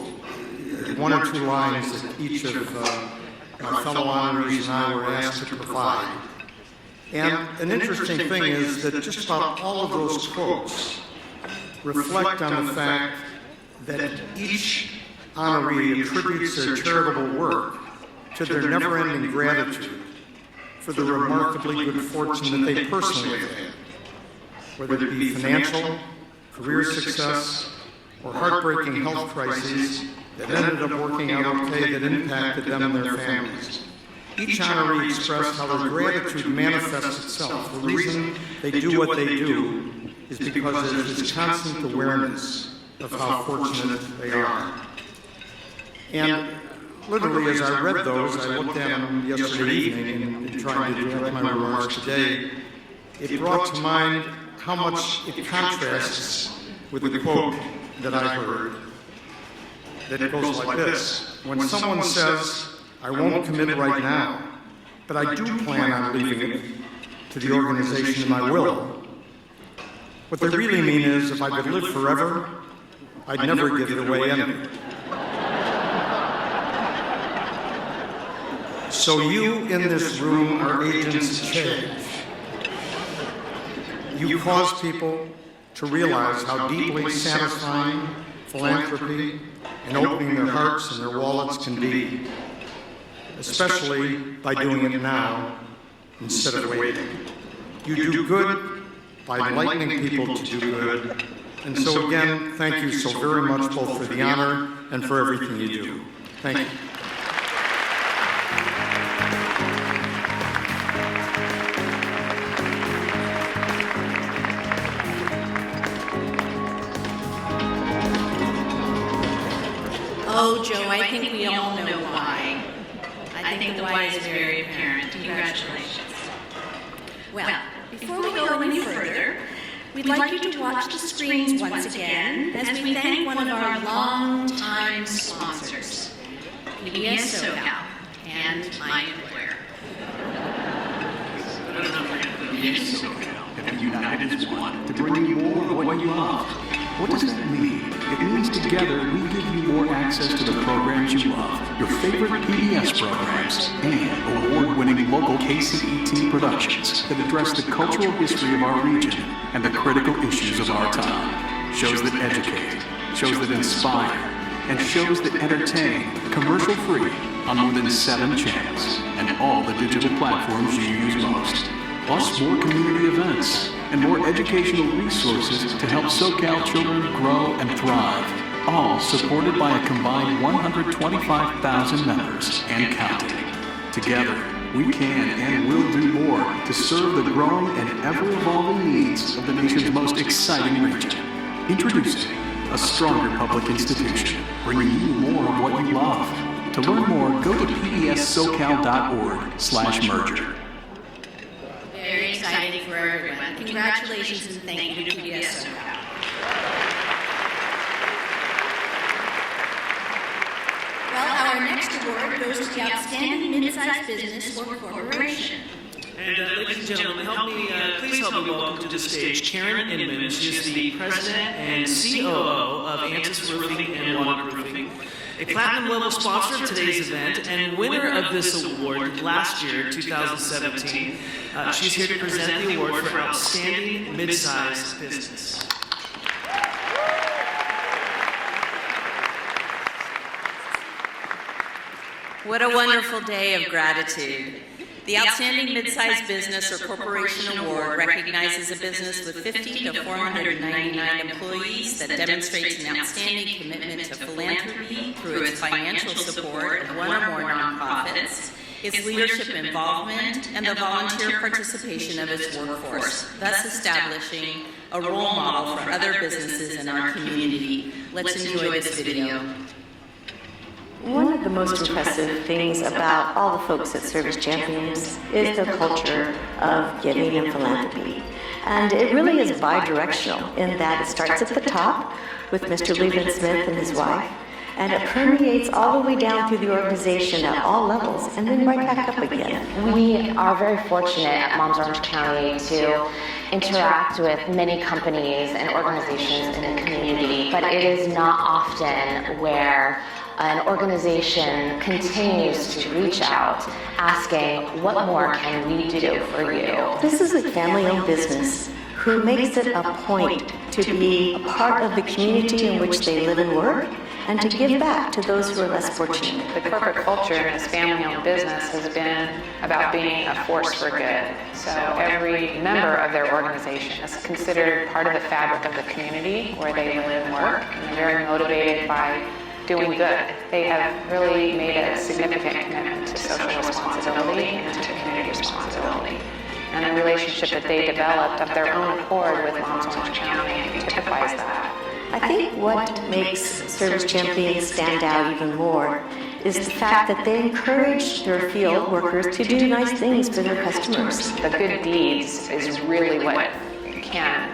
one or two lines that each of my fellow honorees and I were asked to provide. And an interesting thing is that just about all of those quotes reflect on the fact that each honoree attributes their charitable work to their never-ending gratitude for the remarkably good fortune that they personally have had, whether it be financial, career success, or heartbreaking health crises that ended up working out okay that impacted them and their families. Each honoree expressed how their gratitude manifests itself. The reason they do what they do is because of this constant awareness of how fortunate they are. And literally, as I read those, I looked at them yesterday evening in trying to direct my remarks today, it brought to mind how much it contrasts with the quote that I heard that goes like this. When someone says, I won't commit right now, but I do plan on leaving it to the organization and I will, what they really mean is if I could live forever, I'd never give it away anyway. So you in this room are agents of change. You cause people to realize how deeply satisfying philanthropy and opening their hearts and their wallets can be, especially by doing it now instead of waiting. You do good by enlightening people to do good. And so again, thank you so very much both for the honor and for everything you do. Thank you. Oh, Joe, I think we all know why. I think the why is very apparent. Congratulations. Well, before we go any further, we'd like you to watch the screens once again as we thank one of our long-time sponsors, PBS SoCal, and my employer. PBS SoCal have united as one to bring you more of what you love. What does that mean? It means together we give you more access to the programs you love, your favorite PBS programs, and award-winning local KCET productions that address the cultural history of our region and the critical issues of our time. Shows that educate, shows that inspire, and shows that entertain, commercial-free on more than 7 channels and all the digital platforms you use most. Plus more community events and more educational resources to help SoCal children grow and thrive, all supported by a combined 125,000 members and counting. Together, we can and will do more to serve the growing and ever-evolving needs of the nation's most exciting region. Introducing a stronger public institution, bringing you more of what you love. To learn more, go to pbssocal.org/merger. Very exciting for everyone. Congratulations and thank you to PBS SoCal. Well, our next award goes to the Outstanding Midsize Business or Corporation. And ladies and gentlemen, please help me welcome to the stage Karen Inman. She is the president and COO of Hansen Roofing and Waterproofing, a platinum-level sponsor of today's event and winner of this award last year, 2017. She's here to present the award for Outstanding Midsize Business. What a wonderful day of gratitude. The Outstanding Midsize Business or Corporation Award recognizes a business with 50 to 499 employees that demonstrates an outstanding commitment to philanthropy through its financial support of one or more nonprofits, its leadership involvement, and the volunteer participation of its workforce, thus establishing a role model for other businesses in our community. Let's enjoy this video. One of the most impressive things about all the folks at Service Champions is their culture of giving and philanthropy. And it really is bi-directional in that it starts at the top with Mr. Leland Smith and his wife, and it permeates all the way down through the organization at all levels, and then right back up again. We are very fortunate at Moms Orange County to interact with many companies and organizations in the community, but it is not often where an organization continues to reach out asking, what more can we do for you? This is a family-owned business who makes it a point to be a part of the community in which they live and work and to give back to those who are less fortunate. The corporate culture in this family-owned business has been about being a force for good. So every member of their organization is considered part of the fabric of the community where they live and work, and they're very motivated by doing good. They have really made a significant commitment to social responsibility and to community responsibility. And the relationship that they developed of their own accord with Moms Orange County typifies that. I think what makes Service Champions stand out even more is the fact that they encourage their field workers to do nice things for their customers. The good deeds is really what can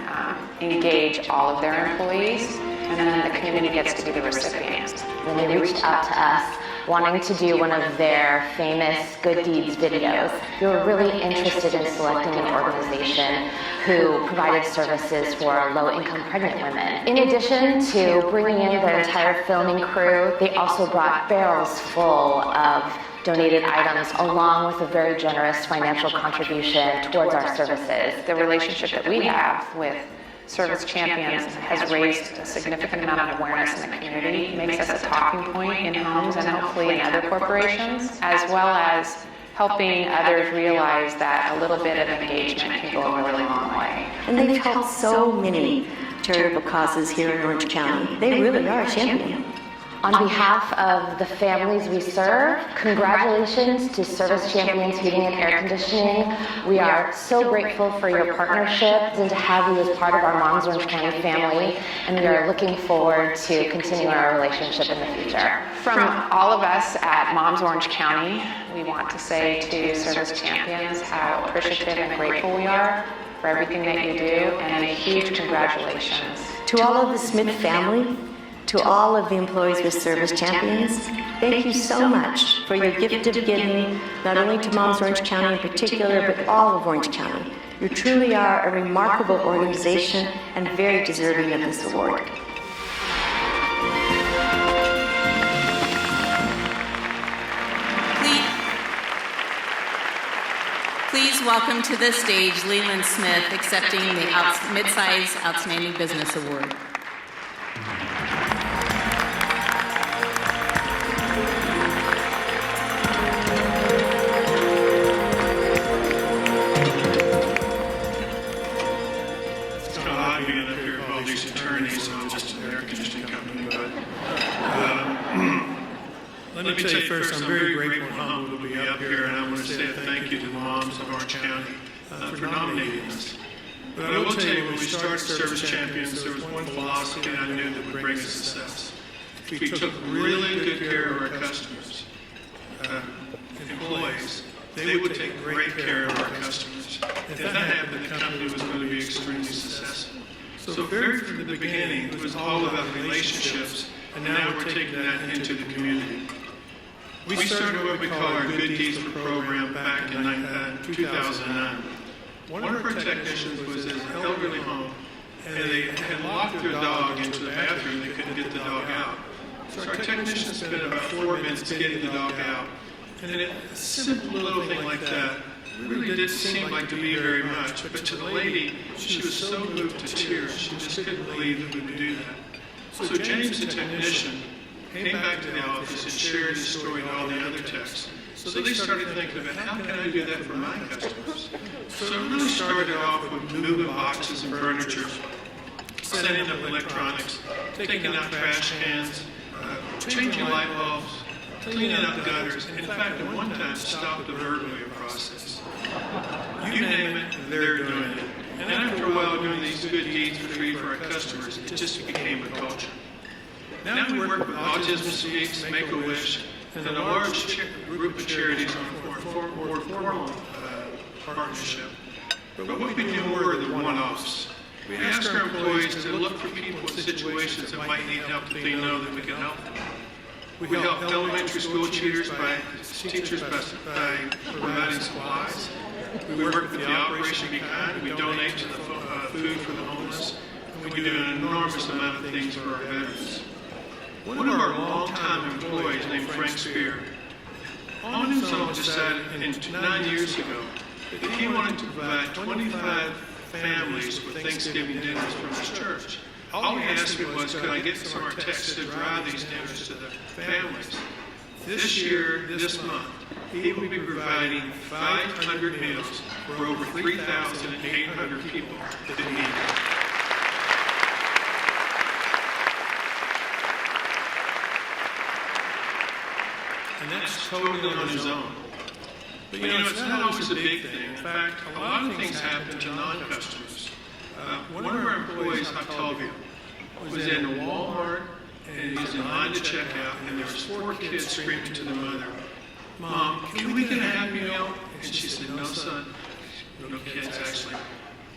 engage all of their employees, and then the community gets to be the recipient. When they reached out to us wanting to do one of their famous good deeds videos, we were really interested in selecting an organization who provided services for low-income pregnant women. In addition to bringing in their entire filming crew, they also brought barrels full of donated items along with a very generous financial contribution towards our services. The relationship that we have with Service Champions has raised a significant amount of awareness in the community, makes us a talking point in homes and hopefully in other corporations, as well as helping others realize that a little bit of engagement can go a really long way. And they've helped so many charitable causes here in Orange County. They really are a champion. On behalf of the families we serve, congratulations to Service Champions Heating and Air Conditioning. We are so grateful for your partnership and to have you as part of our Moms Orange County family, and we are looking forward to continuing our relationship in the future. From all of us at Moms Orange County, we want to say to Service Champions how appreciative and grateful we are for everything that you do, and a huge congratulations. To all of the Smith family, to all of the employees with Service Champions, thank you so much for your gift of giving, not only to Moms Orange County in particular, but all of Orange County. You truly are a remarkable organization and very deserving of this award. Please welcome to the stage Leland Smith accepting the Midsize Outstanding Business Award. Let me tell you first, I'm very grateful and humbled to be up here, and I want to say a thank you to the moms of Orange County for nominating us. But I will tell you, when we started Service Champions, there was one philosophy I knew that would bring us success. If we took really good care of our customers, employees, they would take great care of our customers. If that happened, the company was going to be extremely successful. So very from the beginning, it was all about relationships, and now we're taking that into the community. We started what we call our Good Deeds program back in 2009. One of our technicians was in an elderly home, and they had locked their dog into the bathroom. They couldn't get the dog out. So our technician spent about 4 minutes getting the dog out. And a simple little thing like that really didn't seem like to be very much. But to the lady, she was so moved to tears, she just couldn't believe that we would do that. So James, the technician, came back to the office and shared his story to all the other techs. So they started thinking about how can I do that for my customers? So it really started off with moving boxes and furniture, setting up electronics, taking out trash cans, changing light bulbs, cleaning up gutters, and in fact, at one time, stopped the burglary process. You name it, they're doing it. And after a while, doing these good deeds for free for our customers, it just became a culture. Now we work with Autism Speaks, Make-A-Wish, and a large group of charities on a formal partnership. But what we do more are the one-offs. We ask our employees to look for people in situations that might need help that they know that we can help them. We help elementary school teachers by providing supplies. We work with the Operation Be Kind. We donate to the food for the homeless. And we do an enormous amount of things for our veterans. One of our longtime employees named Frank Spear, on his own decided 9 years ago that he wanted to provide 25 families with Thanksgiving dinners from his church. All he asked me was, could I get some of our techs to drive these dinners to the families? This year, this month, he will be providing 500 meals for over 3,800 people that need it. And that's totally on his own. But you know, it's not always a big thing. In fact, a lot of things happen to non-customers. One of our employees, Octavia, was in Walmart and he was in line to check out, and there was 4 kids screaming to their mother, "Mom, can we get a Happy Meal?" And she said, "No, son, no kids actually.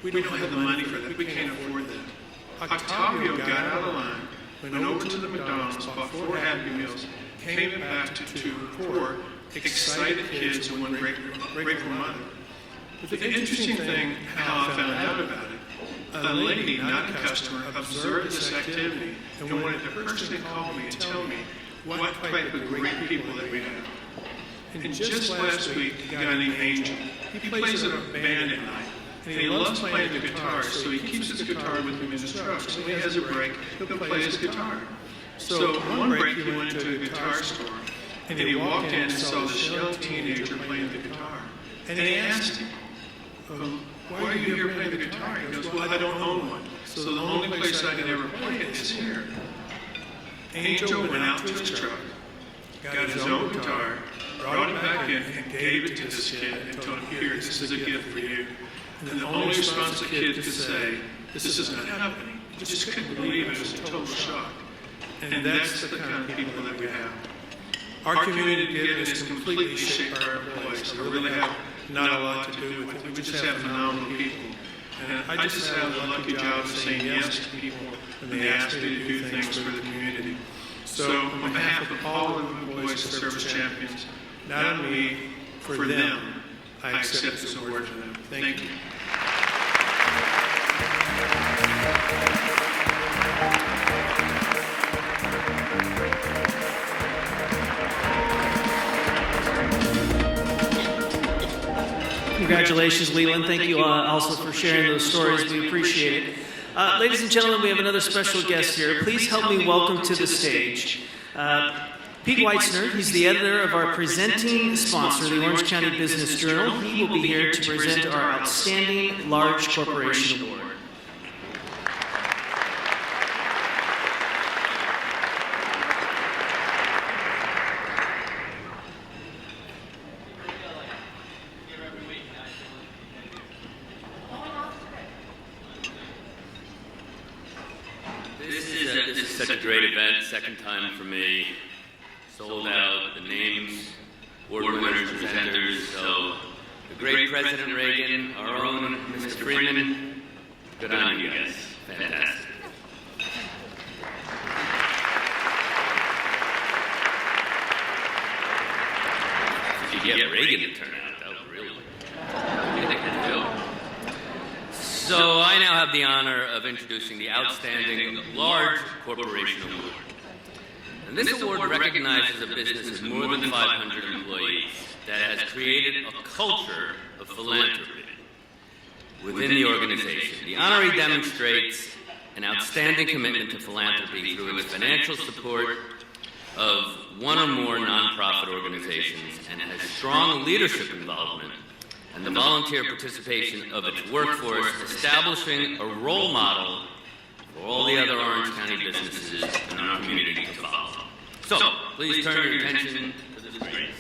We don't have the money for that. We can't afford that." Octavio got out of line, went over to the McDonald's, bought 4 Happy Meals, came back to 2 poor, excited kids and one grateful mother. But the interesting thing, how I found out about it, a lady, not a customer, observed this activity and wanted to personally call me and tell me what type of great people that we have. And just last week, a guy named Angel, he plays in a band at night, and he loves playing the guitar, so he keeps his guitar with him in his truck. So when he has a break, he'll play his guitar. So one break, he went into a guitar store, and he walked in and saw this young teenager playing the guitar. And he asked him, "Why are you here playing the guitar?" He goes, "Well, I don't own one, so the only place I can ever play it is here." Angel went out to his truck, got his own guitar, brought it back in, and gave it to this kid and told him, "Here, this is a gift for you." And the only response the kid could say, "This is not happening." He just couldn't believe it. It was a total shock. And that's the kind of people that we have. Our community giving has completely shaped our employees. We really have not a lot to do with it. We just have phenomenal people. And I just have the lucky job of saying yes to people when they ask me to do things for the community. So on behalf of all of the employees of Service Champions, not only me, for them, I accept this award for them. Thank you. Congratulations, Leland. Thank you also for sharing those stories. We appreciate it. Ladies and gentlemen, we have another special guest here. Please help me welcome to the stage Pete Weitzner. He's the editor of our presenting sponsor, the Orange County Business Journal. He will be here to present our Outstanding Large Corporation Award. This is such a great event, second time for me. Sold out, the names, award winners, presenters, so the great President Reagan, our own Mr. Freeman, good on you guys, fantastic. get Reagan to turn out. That was really So I now have the honor of introducing the Outstanding Large Corporation Award. And this award recognizes a business with more than 500 employees that has created a culture of philanthropy within the organization. The honoree demonstrates an outstanding commitment to philanthropy through its financial support of one or more nonprofit organizations and has strong leadership involvement and the volunteer participation of its workforce, establishing a role model for all the other Orange County businesses in our community to follow. So, please turn your attention to this race.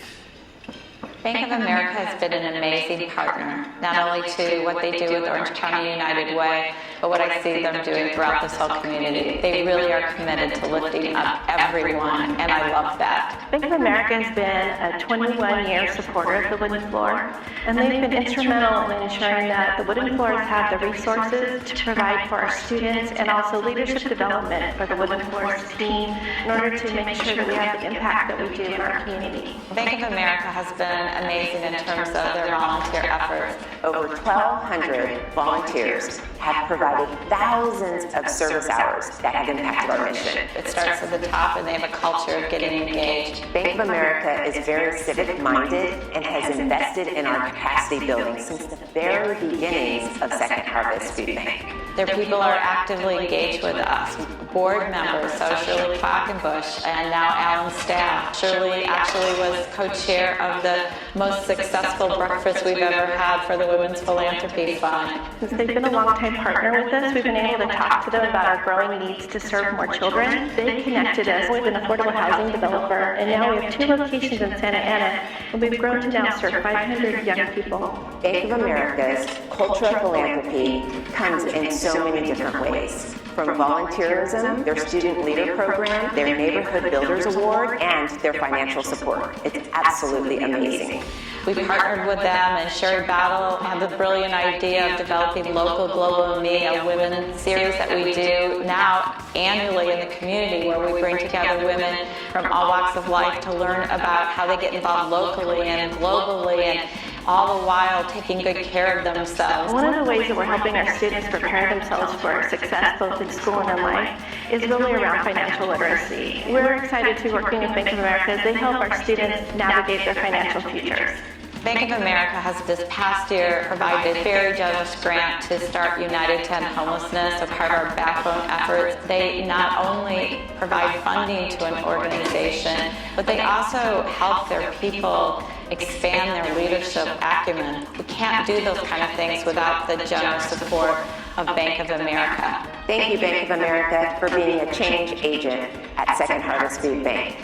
Bank of America has been an amazing partner, not only to what they do with Orange County United Way, but what I see them doing throughout this whole community. They really are committed to lifting up everyone, and I love that. Bank of America has been a 21-year supporter of the wooden floor, and they've been instrumental in ensuring that the wooden floors have the resources to provide for our students and also leadership development for the wooden floors team in order to make sure that we have the impact that we do in our community. Bank of America has been amazing in terms of their volunteer efforts. Over 1,200 volunteers have provided thousands of service hours that have impacted our mission. It starts at the top, and they have a culture of getting engaged. Bank of America is very civic-minded and has invested in our capacity building since the very beginnings of Second Harvest Food Bank. Their people are actively engaged with us. Board members, so Shirley Quackenbush, and now Alan's staff. Shirley actually was co-chair of the most successful breakfast we've ever had for the Women's Philanthropy Fund. Since they've been a long-time partner with us, we've been able to talk to them about our growing needs to serve more children. They connected us with an affordable housing developer, and now we have 2 locations in Santa Ana, and we've grown to now serve 500 young people. Bank of America's culture of philanthropy comes in so many different ways. From volunteerism, their student leader program, their Neighborhood Builders Award, and their financial support. It's absolutely amazing. We partnered with them, and Sherry Battle had the brilliant idea of developing Local, Global, and Me, a women's series that we do now annually in the community, where we bring together women from all walks of life to learn about how they get involved locally and globally, and all the while taking good care of themselves. One of the ways that we're helping our students prepare themselves for success both in school and in life is really around financial literacy. We're excited to be working with Bank of America as they help our students navigate their financial futures. Bank of America has this past year provided a very generous grant to start United 10 Homelessness, a part of our backbone efforts. They not only provide funding to an organization, but they also help their people expand their leadership acumen. We can't do those kind of things without the generous support of Bank of America. Thank you, Bank of America, for being a change agent at Second Harvest Food Bank.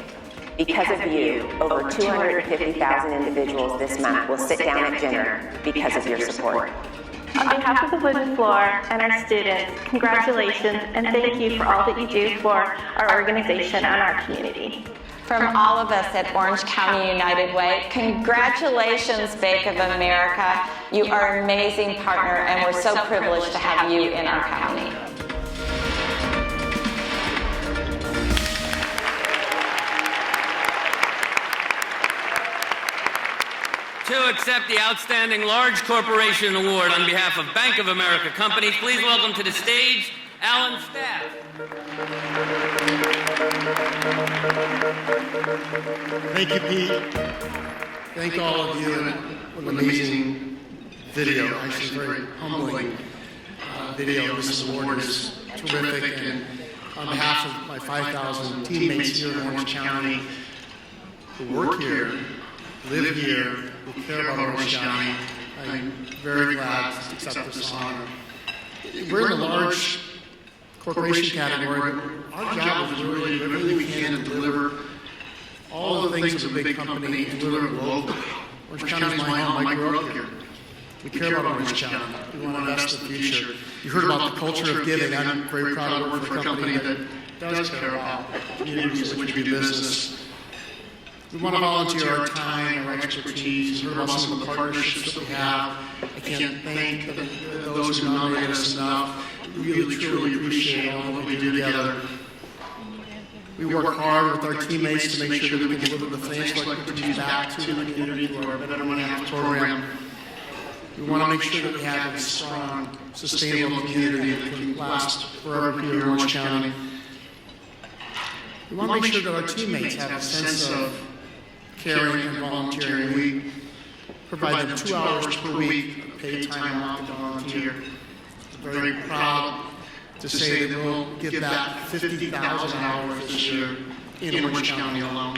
Because of you, over 250,000 individuals this month will sit down at dinner because of your support. On behalf of the wooden floor and our students, congratulations and thank you for all that you do for our organization and our community. From all of us at Orange County United Way, congratulations, Bank of America. You are an amazing partner, and we're so privileged to have you in our county. To accept the Outstanding Large Corporation Award on behalf of Bank of America Companies, please welcome to the stage Alan's staff. Thank you, Pete. Thank all of you. What an amazing video, actually very humbling video. This award is terrific, and on behalf of my 5,000 teammates here in Orange County who work here, live here, who care about Orange County, I'm very glad to accept this honor. We're in the large corporation category, but our job is really to do everything we can to deliver all the things of a big company and deliver it locally. Orange County is my home. I grew up here. We care about Orange County. We want to invest in the future. You heard about the culture of giving. I'm very proud to work for a company that does care about communities in which we do business. We want to volunteer our time, our expertise. You heard about some of the partnerships that we have. I can't thank those who nominated us enough. We really, truly appreciate all that we do together. We work hard with our teammates to make sure that we can deliver the financial expertise back to the community through our Better Money Habits program. We want to make sure that we have a strong, sustainable community that can last forever here in Orange County. We want to make sure that our teammates have a sense of caring and volunteering. We provide them 2 hours per week of paid time off to volunteer. We're very proud to say that we'll give back 50,000 hours this year in Orange County alone.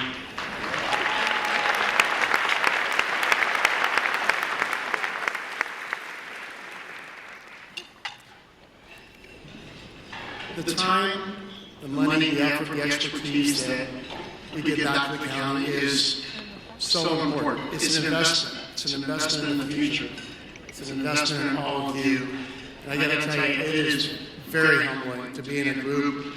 The time, the money, the effort, the expertise that we give back to the county is so important. It's an investment. It's an investment in the future. It's an investment in all of you. And I got to tell you, it is very humbling to be in a group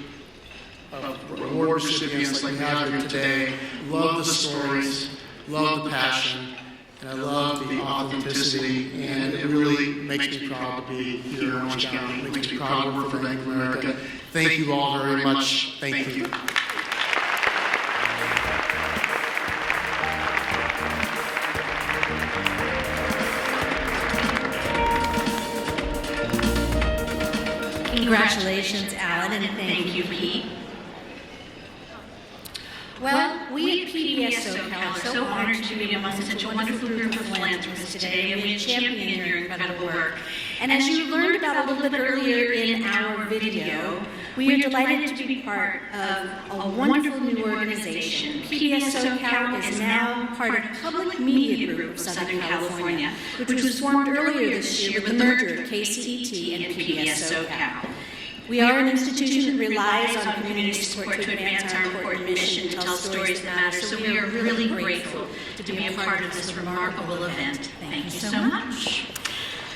of award recipients like we have here today. Love the stories, love the passion, and I love the authenticity, and it really makes me proud to be here in Orange County. It makes me proud to work for Bank of America. Thank you all very much. Thank you. Congratulations, Alan, and thank you, Pete. Well, we at PBS SoCal are so honored to be among such a wonderful group of philanthropists today, and we champion your incredible work. And as you learned about a little bit earlier in our video, we are delighted to be part of a wonderful new organization. PBS SoCal is now part of Public Media Group of Southern California, which was formed earlier this year with the merger of KCET and PBS SoCal. We are an institution that relies on community support to advance our important mission to tell stories that matter, so we are really grateful to be a part of this remarkable event. Thank you so much.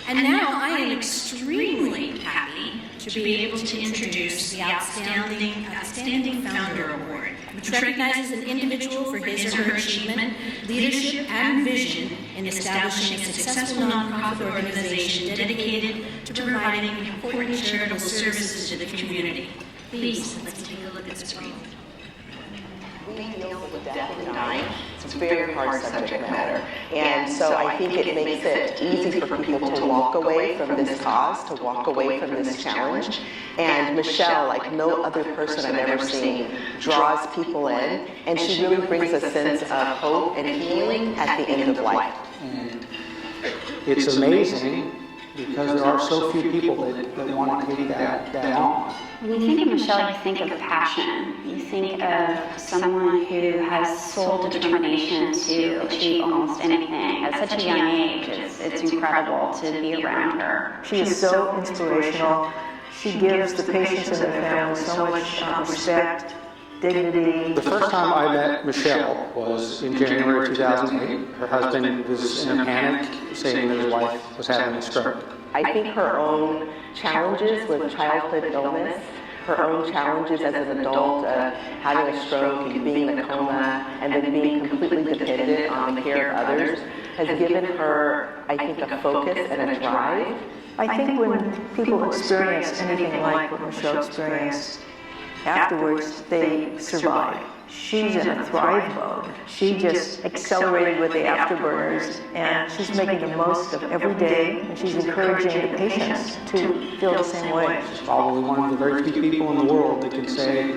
And now I am extremely happy to be able to introduce the Outstanding Founder Award, which recognizes an individual for his or her achievement, leadership, and vision in establishing a successful nonprofit organization dedicated to providing important charitable services to the community. Please, let's take a look at the screen. We deal with death and dying. It's a very hard subject matter. And so I think it makes it easy for people to walk away from this cause, to walk away from this challenge. And Michelle, like no other person I've ever seen, draws people in, and she really brings a sense of hope and healing at the end of life. And it's amazing because there are so few people that want to take that on. When you think of Michelle, you think of passion. You think of someone who has soul determination to achieve almost anything. At such a young age, it's incredible to be around her. She is so inspirational. She gives the patients and their families so much respect, dignity. The first time I met Michelle was in January 2008. Her husband was in a panic, saying that his wife was having a stroke. I think her own challenges with childhood illness, her own challenges as an adult of having a stroke and being in a coma and then being completely dependent on the care of others has given her, I think, a focus and a drive. I think when people experience anything like what Michelle experienced, afterwards they survive. She's in a thrive mode. She just accelerated with the afterburners, and she's making the most of every day, and she's encouraging the patients to feel the same way. She's probably one of the very few people in the world that can say,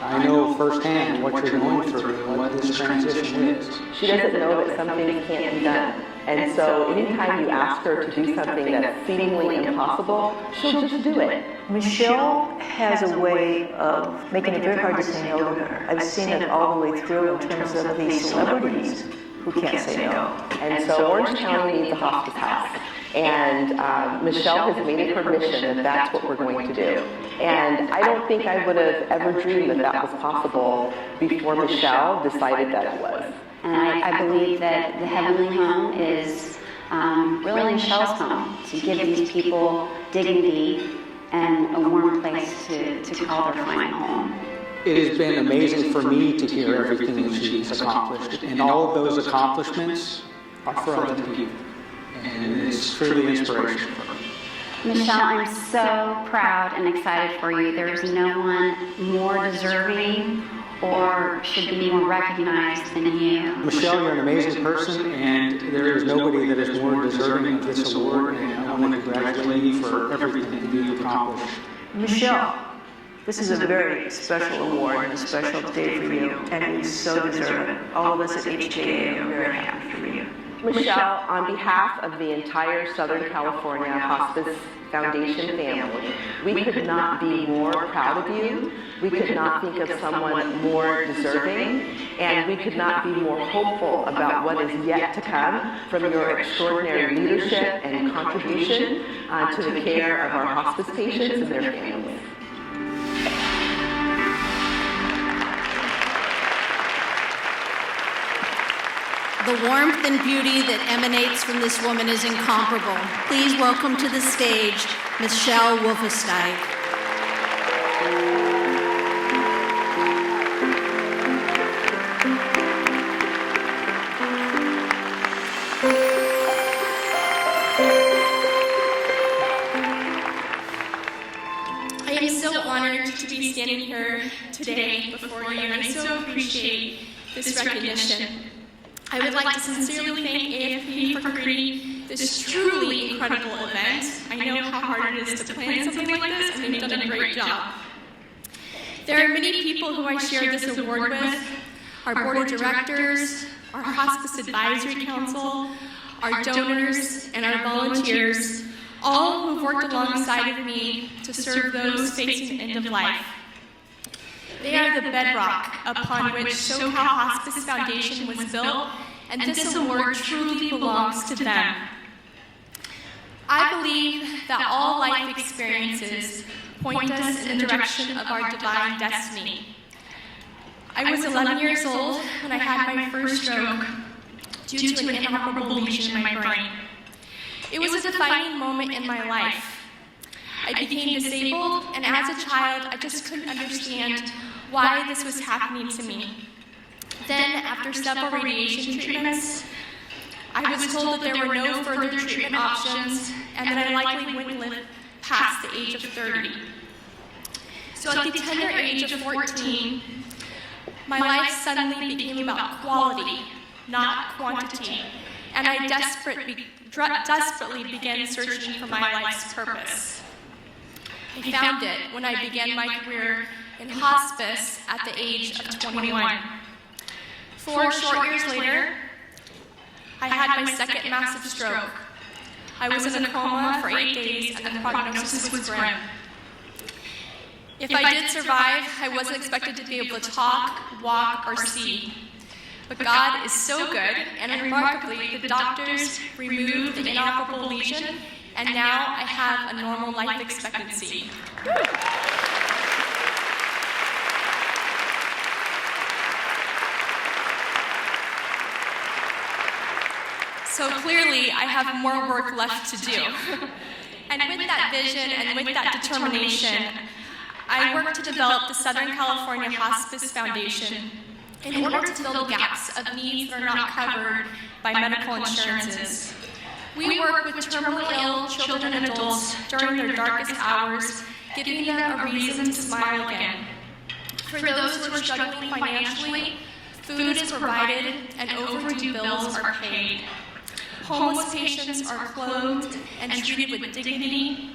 I know firsthand what you're going through and what this transition is. She doesn't know that some things can't be done. And so anytime you ask her to do something that's seemingly impossible, she'll just do it. Michelle has a way of making it very hard to say no to her. I've seen it all the way through in terms of the celebrities who can't say no. And so Orange County needs a hospice house. And Michelle has made it her mission that that's what we're going to do. And I don't think I would have ever dreamed that that was possible before Michelle decided that it was. And I believe that the Heavenly Home is really Michelle's home, to give these people dignity and a warm place to call their final home. It has been amazing for me to hear everything that she's accomplished, and all of those accomplishments are for other people, and it's truly inspirational for me. Michelle, I'm so proud and excited for you. There's no one more deserving or should be more recognized than you. Michelle, you're an amazing person, and there is nobody that is more deserving of this award, and I want to congratulate you for everything that you've accomplished. Michelle, this is a very special award and a special day for you, and you so deserve it. All of us at HJA are very happy for you. Michelle, on behalf of the entire Southern California Hospice Foundation family, we could not be more proud of you. We could not think of someone more deserving, and we could not be more hopeful about what is yet to come from your extraordinary leadership and contribution to the care of our hospice patients and their families. The warmth and beauty that emanates from this woman is incomparable. Please welcome to the stage, Michelle Wolfestein. I am so honored to be standing here today before you, and I so appreciate this recognition. I would like to sincerely thank AFP for creating this truly incredible event. I know how hard it is to plan something like this, and they've done a great job. There are many people who I share this award with: our board of directors, our hospice advisory council, our donors, and our volunteers, all who have worked alongside of me to serve those facing the end of life. They are the bedrock upon which SoCal Hospice Foundation was built, and this award truly belongs to them. I believe that all life experiences point us in the direction of our divine destiny. I was 11 years old when I had my first stroke due to an inoperable lesion in my brain. It was a defining moment in my life. I became disabled, and as a child, I just couldn't understand why this was happening to me. Then, after several radiation treatments, I was told that there were no further treatment options and that I likely wouldn't live past the age of 30. So at the tender age of 14, my life suddenly became about quality, not quantity, and I desperately began searching for my life's purpose. I found it when I began my career in hospice at the age of 21. 4 short years later, I had my second massive stroke. I was in a coma for 8 days, and the prognosis was grim. If I did survive, I wasn't expected to be able to talk, walk, or see. But God is so good, and remarkably, the doctors removed the inoperable lesion, and now I have a normal life expectancy. So clearly, I have more work left to do. And with that vision and with that determination, I work to develop the Southern California Hospice Foundation in order to fill gaps of needs that are not covered by medical insurances. We work with terminally ill children and adults during their darkest hours, giving them a reason to smile again. For those who are struggling financially, food is provided and overdue bills are paid. Homeless patients are clothed and treated with dignity.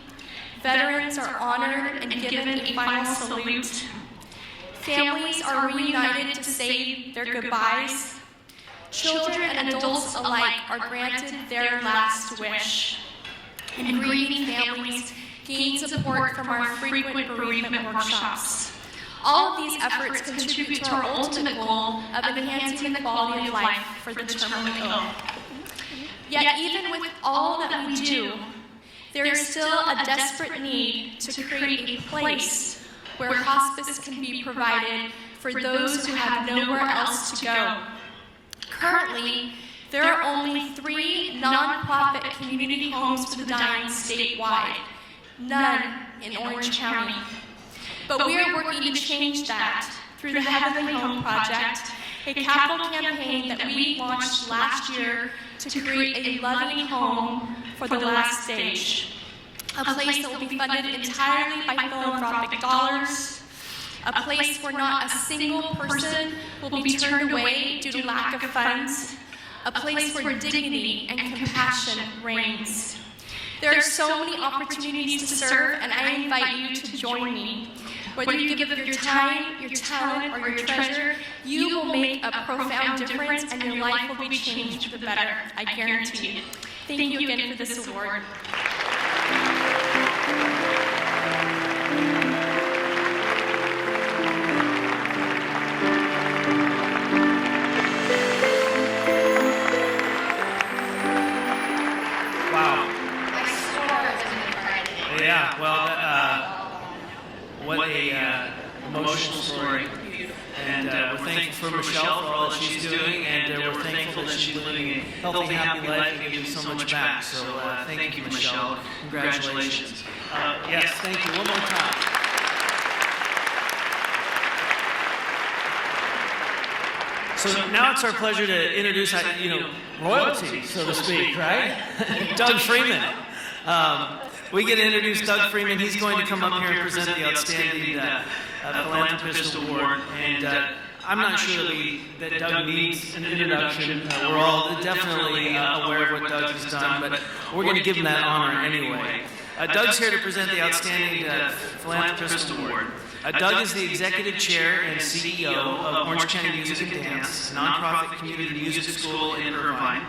Veterans are honored and given a final salute. Families are reunited to say their goodbyes. Children and adults alike are granted their last wish. And grieving families gain support from our frequent bereavement workshops. All of these efforts contribute to our ultimate goal of enhancing the quality of life for the terminally ill. Yet even with all that we do, there is still a desperate need to create a place where hospice can be provided for those who have nowhere else to go. Currently, there are only 3 nonprofit community homes for the dying statewide, none in Orange County. But we are working to change that through the Heavenly Home Project, a capital campaign that we launched last year to create a loving home for the last stage. a place that will be funded entirely by philanthropic dollars, a place where not a single person will be turned away due to lack of funds, a place where dignity and compassion reigns. There are so many opportunities to serve, and I invite you to join me. Whether you give of your time, your talent, or your treasure, you will make a profound difference, and your life will be changed for the better, I guarantee you. Thank you again for this award. Yeah, well, what a emotional story. And we're thankful for Michelle for all that she's doing, and we're thankful that she's living a healthy, happy life and giving so much back. So thank you, Michelle. Congratulations. Yes, thank you. One more time. So now it's our pleasure to introduce, royalty, so to speak, right? Doug Freeman. We get to introduce Doug Freeman. He's going to come up here and present the Outstanding Philanthropist Award. And I'm not sure that Doug needs an introduction. We're all definitely aware of what Doug has done, but we're going to give him that honor anyway. Doug's here to present the Outstanding Philanthropist Award. Doug is the Executive Chair and CEO of Orange County Music and Dance, a nonprofit community music school in Irvine.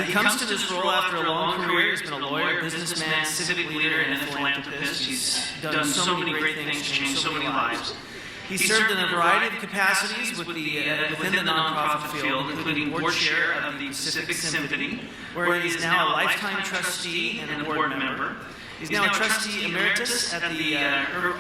He comes to this role after a long career. He's been a lawyer, businessman, civic leader, and a philanthropist. He's done so many great things, changed so many lives. He's served in a variety of capacities within the nonprofit field, including board chair of the Pacific Symphony, where he's now a lifetime trustee and a board member. He's now a trustee emeritus at the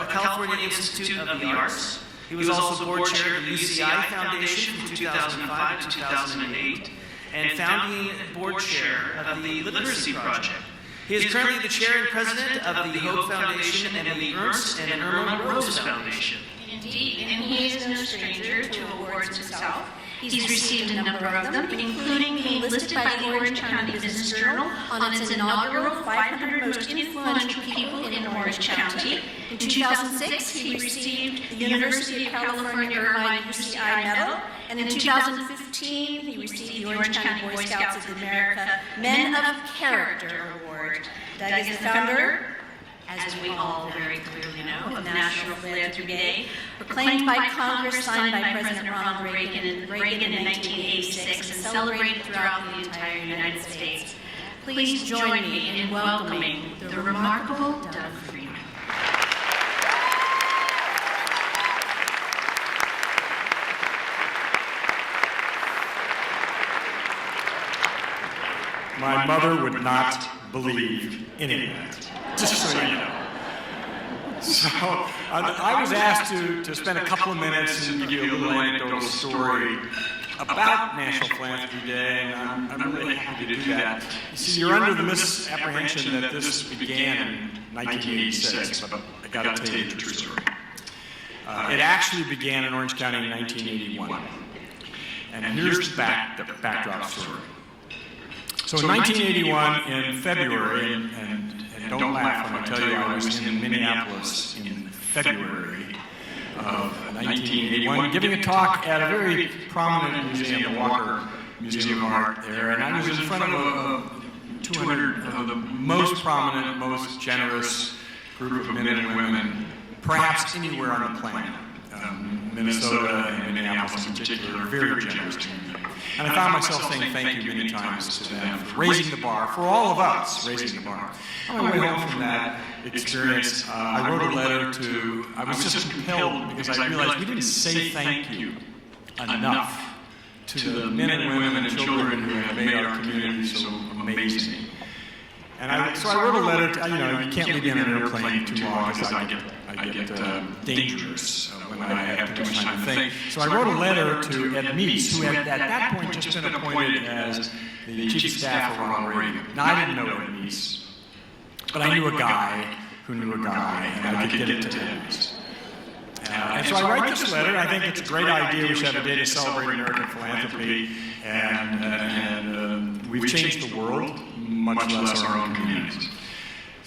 California Institute of the Arts. He was also board chair of the UCI Foundation from 2005 to 2008. And founding board chair of the Literacy Project. He is currently the chair and president of the Hope Foundation and the Ernst and Irma Rose Foundation. Indeed, and he is no stranger to awards himself. He's received a number of them, including being listed by the Orange County Business Journal on its inaugural 500 Most Influential People in Orange County. In 2006, he received the University of California Irvine UCI Medal, and in 2015, he received the Orange County Boy Scouts of America Men of Character Award. Doug is the founder, as we all very clearly know, of National Philanthropy Day, proclaimed by Congress, signed by President Ronald Reagan in 1986, and celebrated throughout the entire United States. Please join me in welcoming the remarkable Doug Freeman. My mother would not believe any of that, just so you know. So I was asked to spend a couple of minutes and give you a little anecdotal story about National Philanthropy Day, and I'm really happy to do that. You see, you're under the misapprehension that this began in 1986, but I got to tell you the true story. It actually began in Orange County in 1981. And here's the backdrop story. So in 1981, in February, and don't laugh when I tell you I was in Minneapolis in February of 1981, giving a talk at a very prominent museum, the Walker Museum of Art there, and I was in front of 200 of the most prominent, most generous group of men and women, perhaps anywhere on the planet. Minnesota and Minneapolis in particular are very generous to me. And I found myself saying thank you many times to them for raising the bar, for all of us raising the bar. On my way home from that experience, I wrote a letter to, I was just compelled because I realized we didn't say thank you enough to the men and women and children who have made our community so amazing. And so I wrote a letter to, you can't leave me on an airplane too long because I get dangerous when I have too much time to think. So I wrote a letter to Ed Meese, who had at that point just been appointed as the chief of staff for Ronald Reagan. Now, I didn't know Ed Meese, but I knew a guy who knew a guy, and I could get it to Ed Meese. And so I write this letter. I think it's a great idea. We should have a day to celebrate American philanthropy, and we've changed the world, much less our own communities.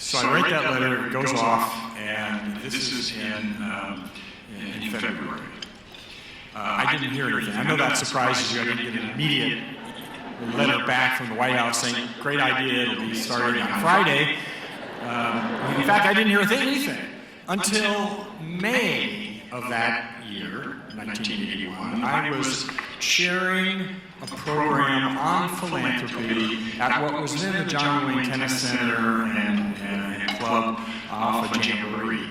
So I write that letter, it goes off, and this is in February. I didn't hear anything. I know that surprises you. I didn't get an immediate letter back from the White House saying, great idea, it'll be starting on Friday. In fact, I didn't hear anything until May of that year, 1981. I was chairing a program on philanthropy at what was then the John Wayne Tennis Center and Club off of Jamboree.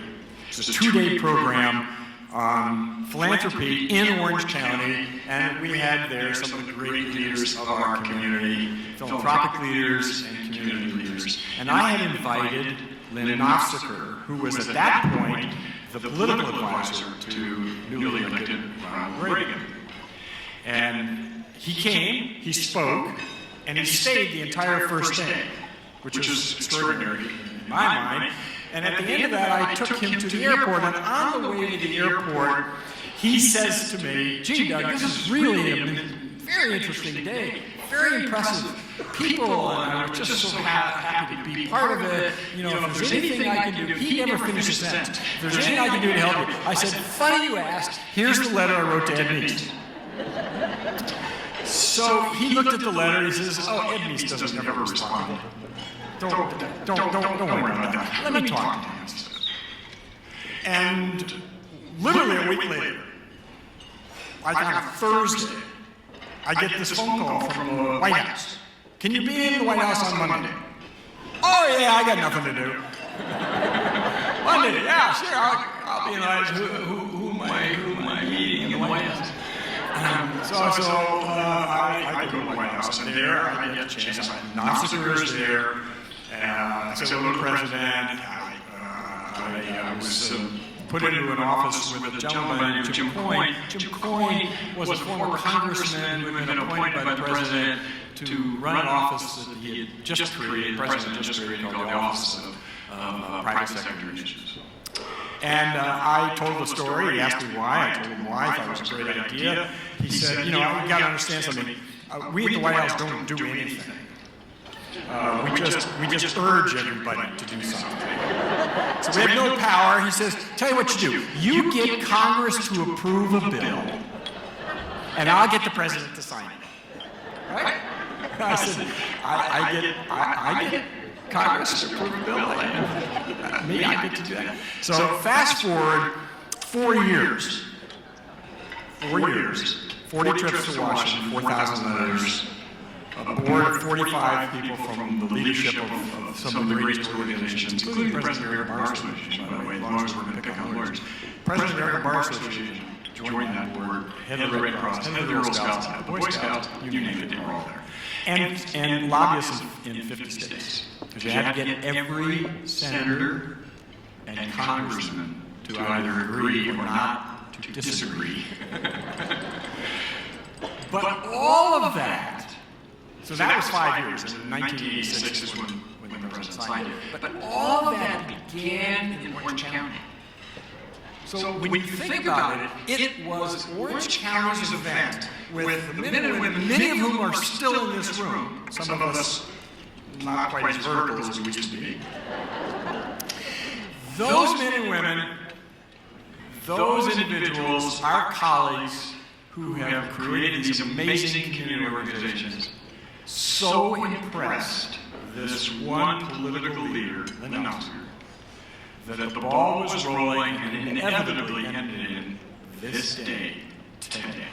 It was a 2-day program on philanthropy in Orange County, and we had there some of the great leaders of our community, philanthropic leaders and community leaders. And I had invited Lynn, who was at that point the political advisor to newly elected Ronald Reagan. And he came, he spoke, and he stayed the entire first day, which was extraordinary in my mind. And at the end of that, I took him to the airport, and on the way to the airport, he says to me, gee, Doug, this is really a very interesting day, very impressive people, and I was just so happy to be part of it. You know, if there's anything I can do, he never finished a sentence. If there's anything I can do to help you. I said, funny you asked, here's the letter I wrote to Ed Meese. So he looked at the letter, he says, oh, Ed Meese doesn't ever respond. Don't worry about that. Let me talk to him. And literally a week later, like on a Thursday, I get this phone call from the White House. Can you be in the White House on Monday? Oh yeah, I got nothing to do. Monday, yeah, sure, I'll be in the White House. Who am I meeting in the White House? I go to the White House, and there I get a chance. Nofziger is there. I said hello to the president. I was put into an office with a gentleman named Jim Coyne. Jim Coyne was a former congressman who had been appointed by the president to run an office that he had just created, the president just created, called the Office of Private Sector Issues. And I told the story. He asked me why. I told him why. I thought it was a great idea. He said, you know, you got to understand something. We at the White House don't do anything. We just urge everybody to do something. So we have no power. He says, tell you what you do. You get Congress to approve a bill, and I'll get the president to sign it. Right? I said, I get Congress to approve a bill. Me, I get to do that. So fast forward 4 years. 4 years. 40 trips to Washington, 4,000 letters. A board of 45 people from the leadership of some of the greatest organizations, including the President American Bar Association, by the way, as long as we're going to pick on lawyers. President American Bar Association joined that board, head of the Red Cross, head of the Girl Scouts, the Boy Scouts, you name it, they were all there. And lobbyists in 50 states. Because you had to get every senator and congressman to either agree or not to disagree. But all of that, so that was 5 years, and 1986 is when the president signed it. But all of that began in Orange County. So when you think about it, it was Orange County's event with the men and women, many of whom are still in this room. Some of us not quite as vertical as we used to be. Those men and women, those individuals, our colleagues who have created these amazing community organizations, so impressed this one political leader, Lynn, that the ball was rolling and inevitably ended in this day, today.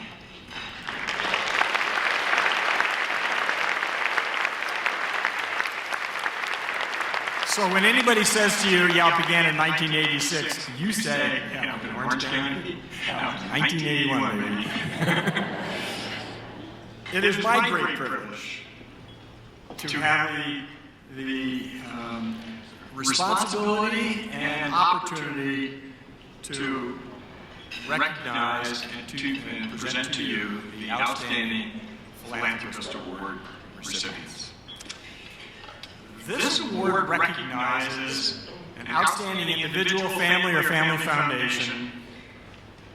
So when anybody says to you, yeah, it began in 1986, you say, yeah, in Orange County, 1981, baby. It is my great privilege to have the responsibility and opportunity to recognize and present to you the Outstanding Philanthropist Award recipients. This award recognizes an outstanding individual, family, or family foundation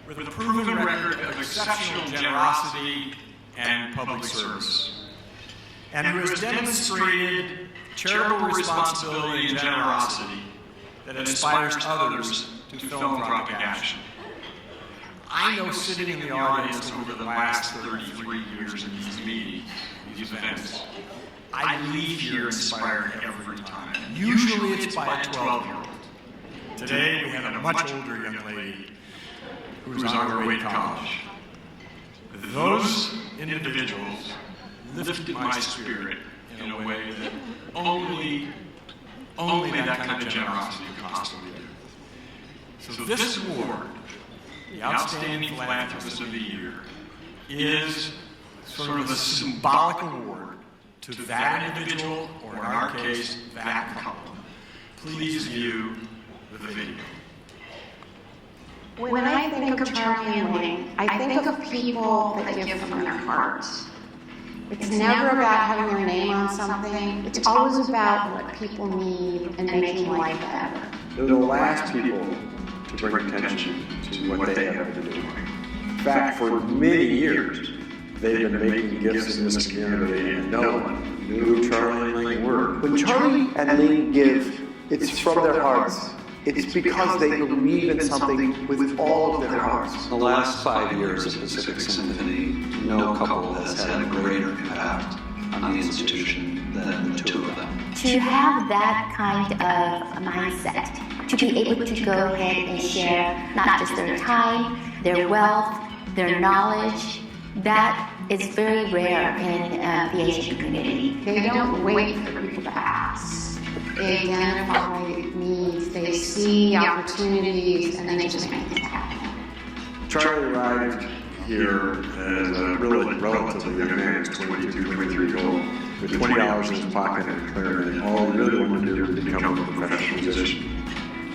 with a proven record of exceptional generosity and public service, and who has demonstrated charitable responsibility and generosity that inspires others to philanthropic action. I know sitting in the audience over the last 33 years in these meetings, these events, I leave here inspired every time. Usually it's by a 12-year-old. Today we have a much older young lady who's on her way to college. Those individuals lifted my spirit in a way that only that kind of generosity could possibly do. So this award, the Outstanding Philanthropist of the Year, is sort of a symbolic award to that individual, or in our case, that couple. Please view the video. When I think of Charlie and Lynn, I think of people that give from their hearts. It's never about having their name on something. It's always about what people need and making life better. They're the last people to bring attention to what they have been doing. In fact, for many years, they've been making gifts in this community, and no one knew who Charlie and Lynn were. When Charlie and Lynn give, it's from their hearts. It's because they believe in something with all of their hearts. In the last 5 years of Pacific Symphony, no couple has had a greater impact on the institution than the two of them. To have that kind of mindset, to be able to go ahead and share not just their time, their wealth, their knowledge, that is very rare in the Asian community. They don't wait for people to ask. They identify needs, they see opportunities, and they just make it happen. Charlie arrived here as a really relatively young man, 22, 23 years old, with $20 in his pocket and a clarinet. All he really wanted to do was become a professional musician.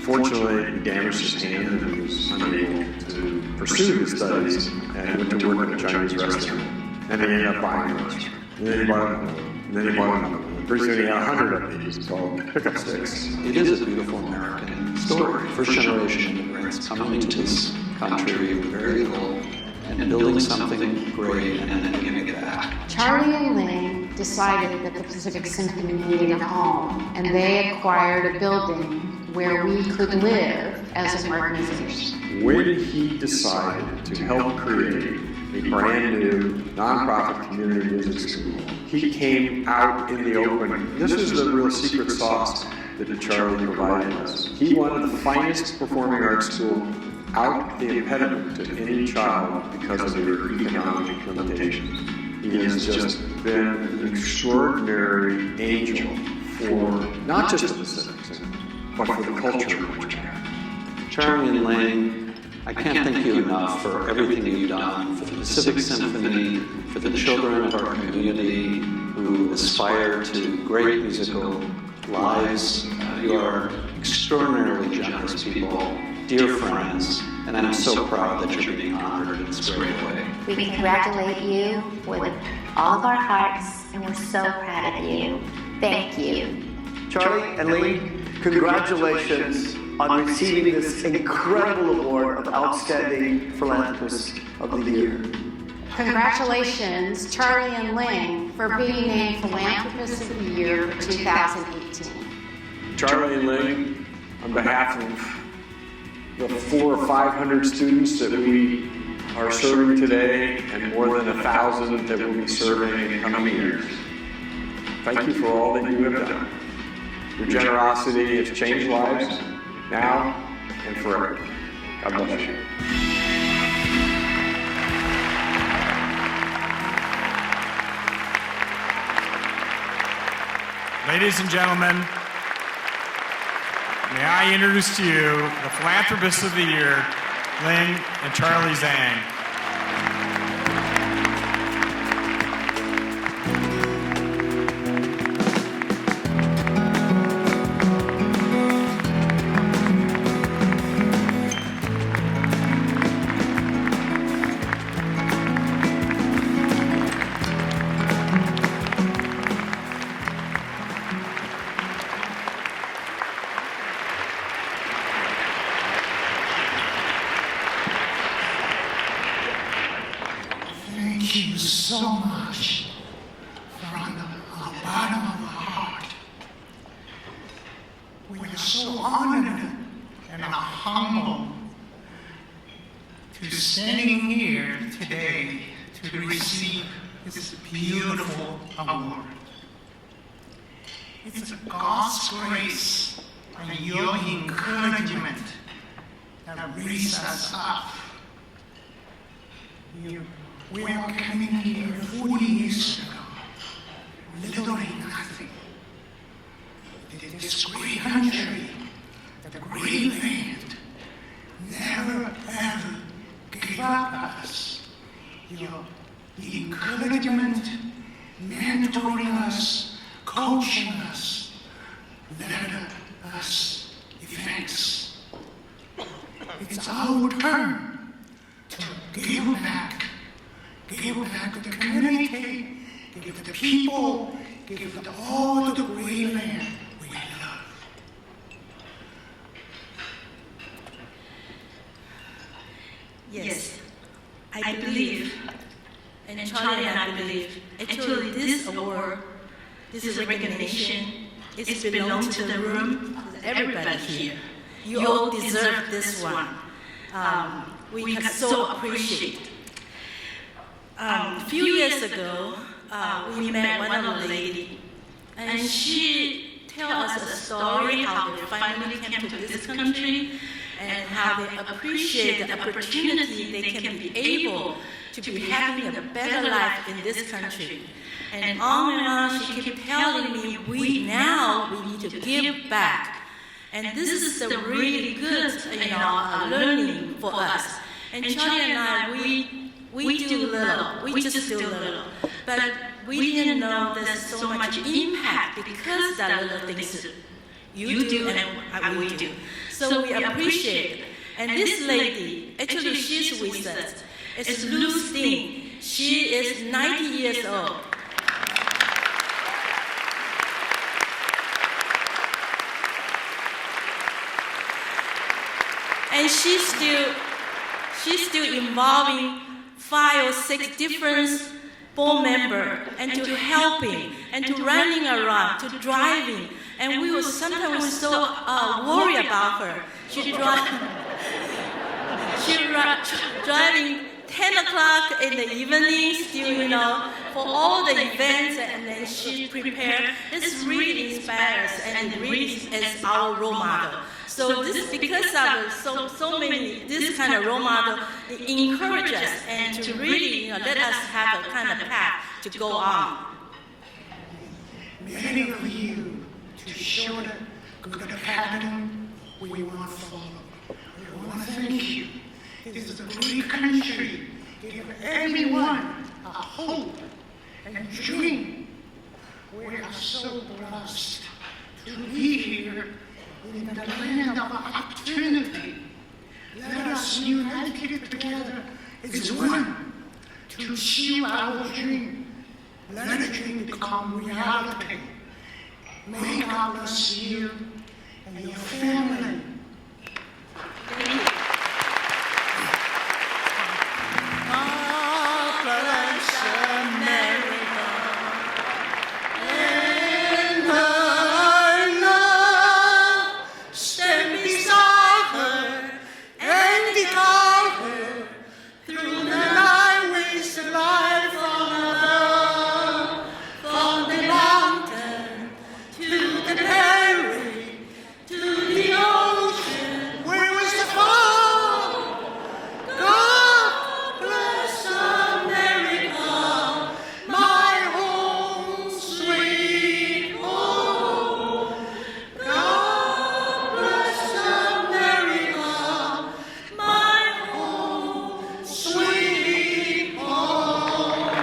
Fortunately, he damaged his hand and he was unable to pursue his studies and went to work at a Chinese restaurant. And he ended up buying a restaurant. And then he bought another one. And then he bought another one. Pretty soon he had 100 of these called pickup sticks. It is a beautiful American story. First generation immigrants coming to this country with very little and building something great and then giving it back. Charlie and Lynn decided that the Pacific Symphony needed a home, and they acquired a building where we could live as an organization. When he decided to help create a brand new nonprofit community music school, he came out in the open. This was the real secret sauce that Charlie provided us. He wanted the finest performing arts school without the impediment to any child because of their economic limitations. He has just been an extraordinary angel for not just the Pacific, but for the culture of which we have. Charlie and Lynn, I can't thank you enough for everything you've done for the Pacific Symphony, for the children of our community who aspire to great musical lives. You are extraordinarily generous people, dear friends, and I'm so proud that you're being honored in this great way. We congratulate you with all of our hearts, and we're so proud of you. Thank you. Charlie and Lynn, congratulations on receiving this incredible award of Outstanding Philanthropist of the Year. Congratulations, Charlie and Lynn, for being named Philanthropist of the Year for 2018. Charlie and Lynn, on behalf of the 400 or 500 students that we are serving today and more than 1,000 that we'll be serving in coming years, thank you for all that you have done. Your generosity has changed lives now and forever. God bless you. Ladies and gentlemen, may I introduce to you the Philanthropists of the Year, Lynn and Charlie Zhang. Thank you so much from the bottom of the heart. to standing here today to receive this beautiful award. It's God's grace and your encouragement that raised us up. We are coming here 40 years ago, literally nothing. This great country, the great land, never ever gave up us. The encouragement, mentoring us, coaching us, led us events. It's our turn to give back to the community, give the people, give all the great land we love. Yes, I believe, and Charlie and I believe, actually this award, this is recognition, it belongs to the room, to everybody here. You all deserve this one. We can so appreciate. A few years ago, we met one of the ladies, and she told us a story how they finally came to this country and how they appreciate the opportunity they can be able to be having a better life in this country. And on, she kept telling me, we need to give back. And this is a really good, learning for us. And Charlie and I, we do little, we just do little. But we didn't know there's so much impact because that little things you do and we do. So we appreciate it. And this lady, actually she's with us. It's Wolfestein. She is 90 years old. And she's still involving 5 or 6 different board members and to helping and to running around, to driving. And we were sometimes so worried about her. She driving 10 o'clock in the evening, still, for all the events, and then she prepared. This really inspires and really is our role model. So this, because of so many, this kind of role model, it encourages us and to really, let us have a kind of path to go on. Many of you to show the good pattern we want to follow. We want to thank you. This is a great country. Give everyone a hope and dream. We are so blessed to be here in the land of opportunity. Let us unite together as one to achieve our dream. Let the dream become reality. May God bless you and your family. Thank you. God bless America. And I love stand beside her and guide her through the night ways of life from above, from the mountain to the prairie to the ocean. Where was the fall? God bless America, my home sweet home. God bless America, my home sweet home.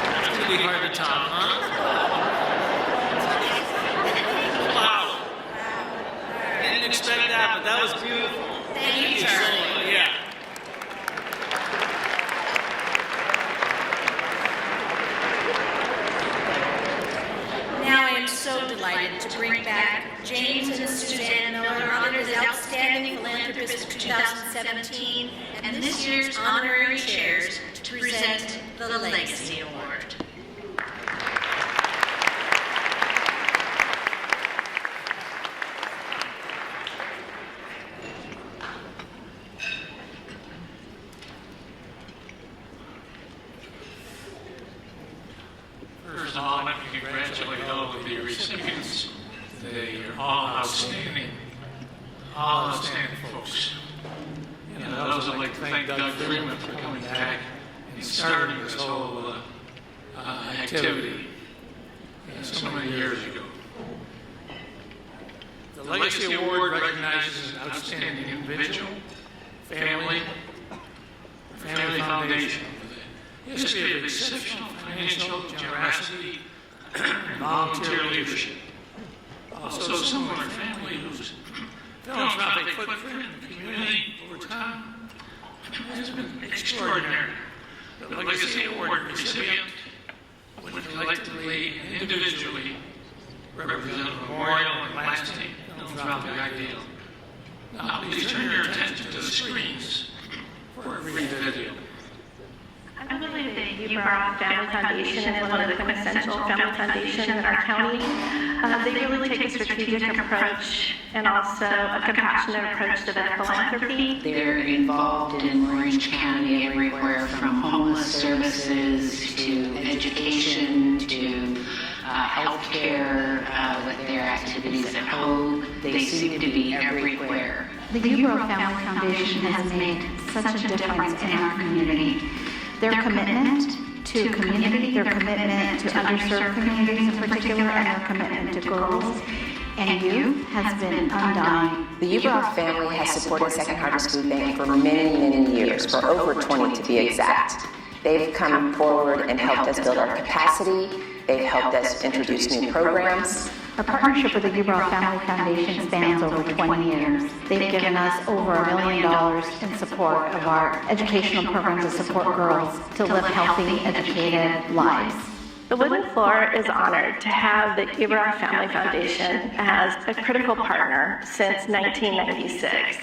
That's gonna be hard to top, huh? Wow. Didn't expect that, but that was beautiful. Thank you, so Charlie. much. Yeah. Now I am so delighted to bring back James and Suzanne Miller, honored as outstanding fiscal 2017, and this year's honorary chairs to present the Legacy Award. First of all, let me congratulate all of the recipients. They are all outstanding folks. And I'd also like to thank Doug Freeman for coming back and starting this whole activity so many years ago. The Legacy Award recognizes an outstanding individual, family foundation with a history of exceptional financial generosity and volunteer leadership. Also, someone in our family whose philanthropic footprint in the community over time has been extraordinary. The Legacy Award recipient would collectively and individually represent a memorial and lasting philanthropic ideal. Now, please turn your attention to the screens for a brief video. I believe the Uber Family Foundation is one of the quintessential family foundations in our county. They really take a strategic approach and also a compassionate approach to their philanthropy. They're involved in Orange County everywhere from homeless services to education to healthcare with their activities at home. They seem to be everywhere. The Uber Family Foundation has made such a difference in our community. Their commitment to community, their commitment to underserved communities in particular, and their commitment to girls and youth has been undying. The Uberoff family has supported Second Harvest Food Bank for many years, for over 20 to be exact. They've come forward and helped us build our capacity. They've helped us introduce new programs. Our partnership with the Uberoff Family Foundation spans over 20 years. They've given us over $1 million in support of our educational programs to support girls to live healthy, educated lives. The Wooden Floor is honored to have the Uberoff Family Foundation as a critical partner since 1996,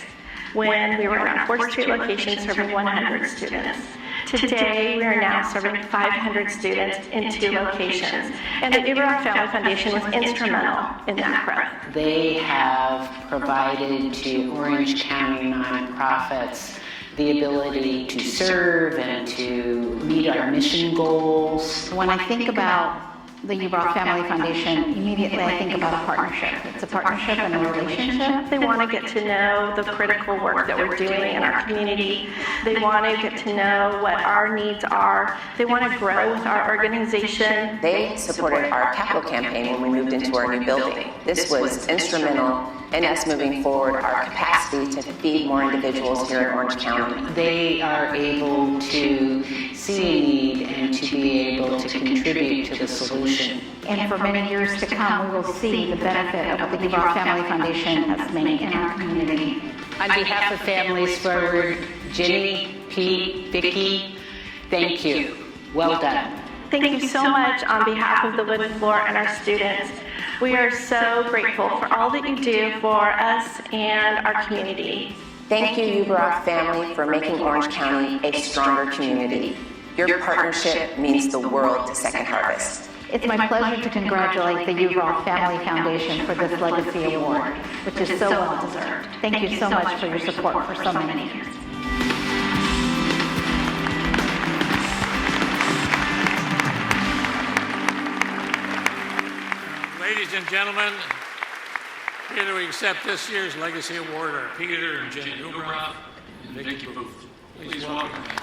when we were in our 4th Street location serving 100 students. Today, we are now serving 500 students in 2 locations, and the Uberoff Family Foundation was instrumental in that growth. They have provided to Orange County nonprofits the ability to serve and to meet our mission goals. When I think about the Uberoff Family Foundation, immediately I think about a partnership. It's a partnership and a relationship. They want to get to know the critical work that we're doing in our community. They want to get to know what our needs are. They want to grow with our organization. They supported our capital campaign when we moved into our new building. This was instrumental in us moving forward our capacity to feed more individuals here in Orange County. They are able to see a need and to be able to contribute to the solution. And for many years to come, we will see the benefit of what the Uberoff Family Foundation has made in our community. On behalf of Families Forward, Ginny, Pete, Vicki, thank you. Well done. Thank you so much on behalf of the Wooden Floor and our students. We are so grateful for all that you do for us and our community. Thank you, Uberoff family, for making Orange County a stronger community. Your partnership means the world to Second Harvest. It's my pleasure to congratulate the Uberoff Family Foundation for this Legacy Award, which is so well deserved. Thank you so much for your support for so many years. Ladies and gentlemen, here to accept this year's Legacy Award are Peter and Jenny Uberoff and Vicki Booth. Please welcome them.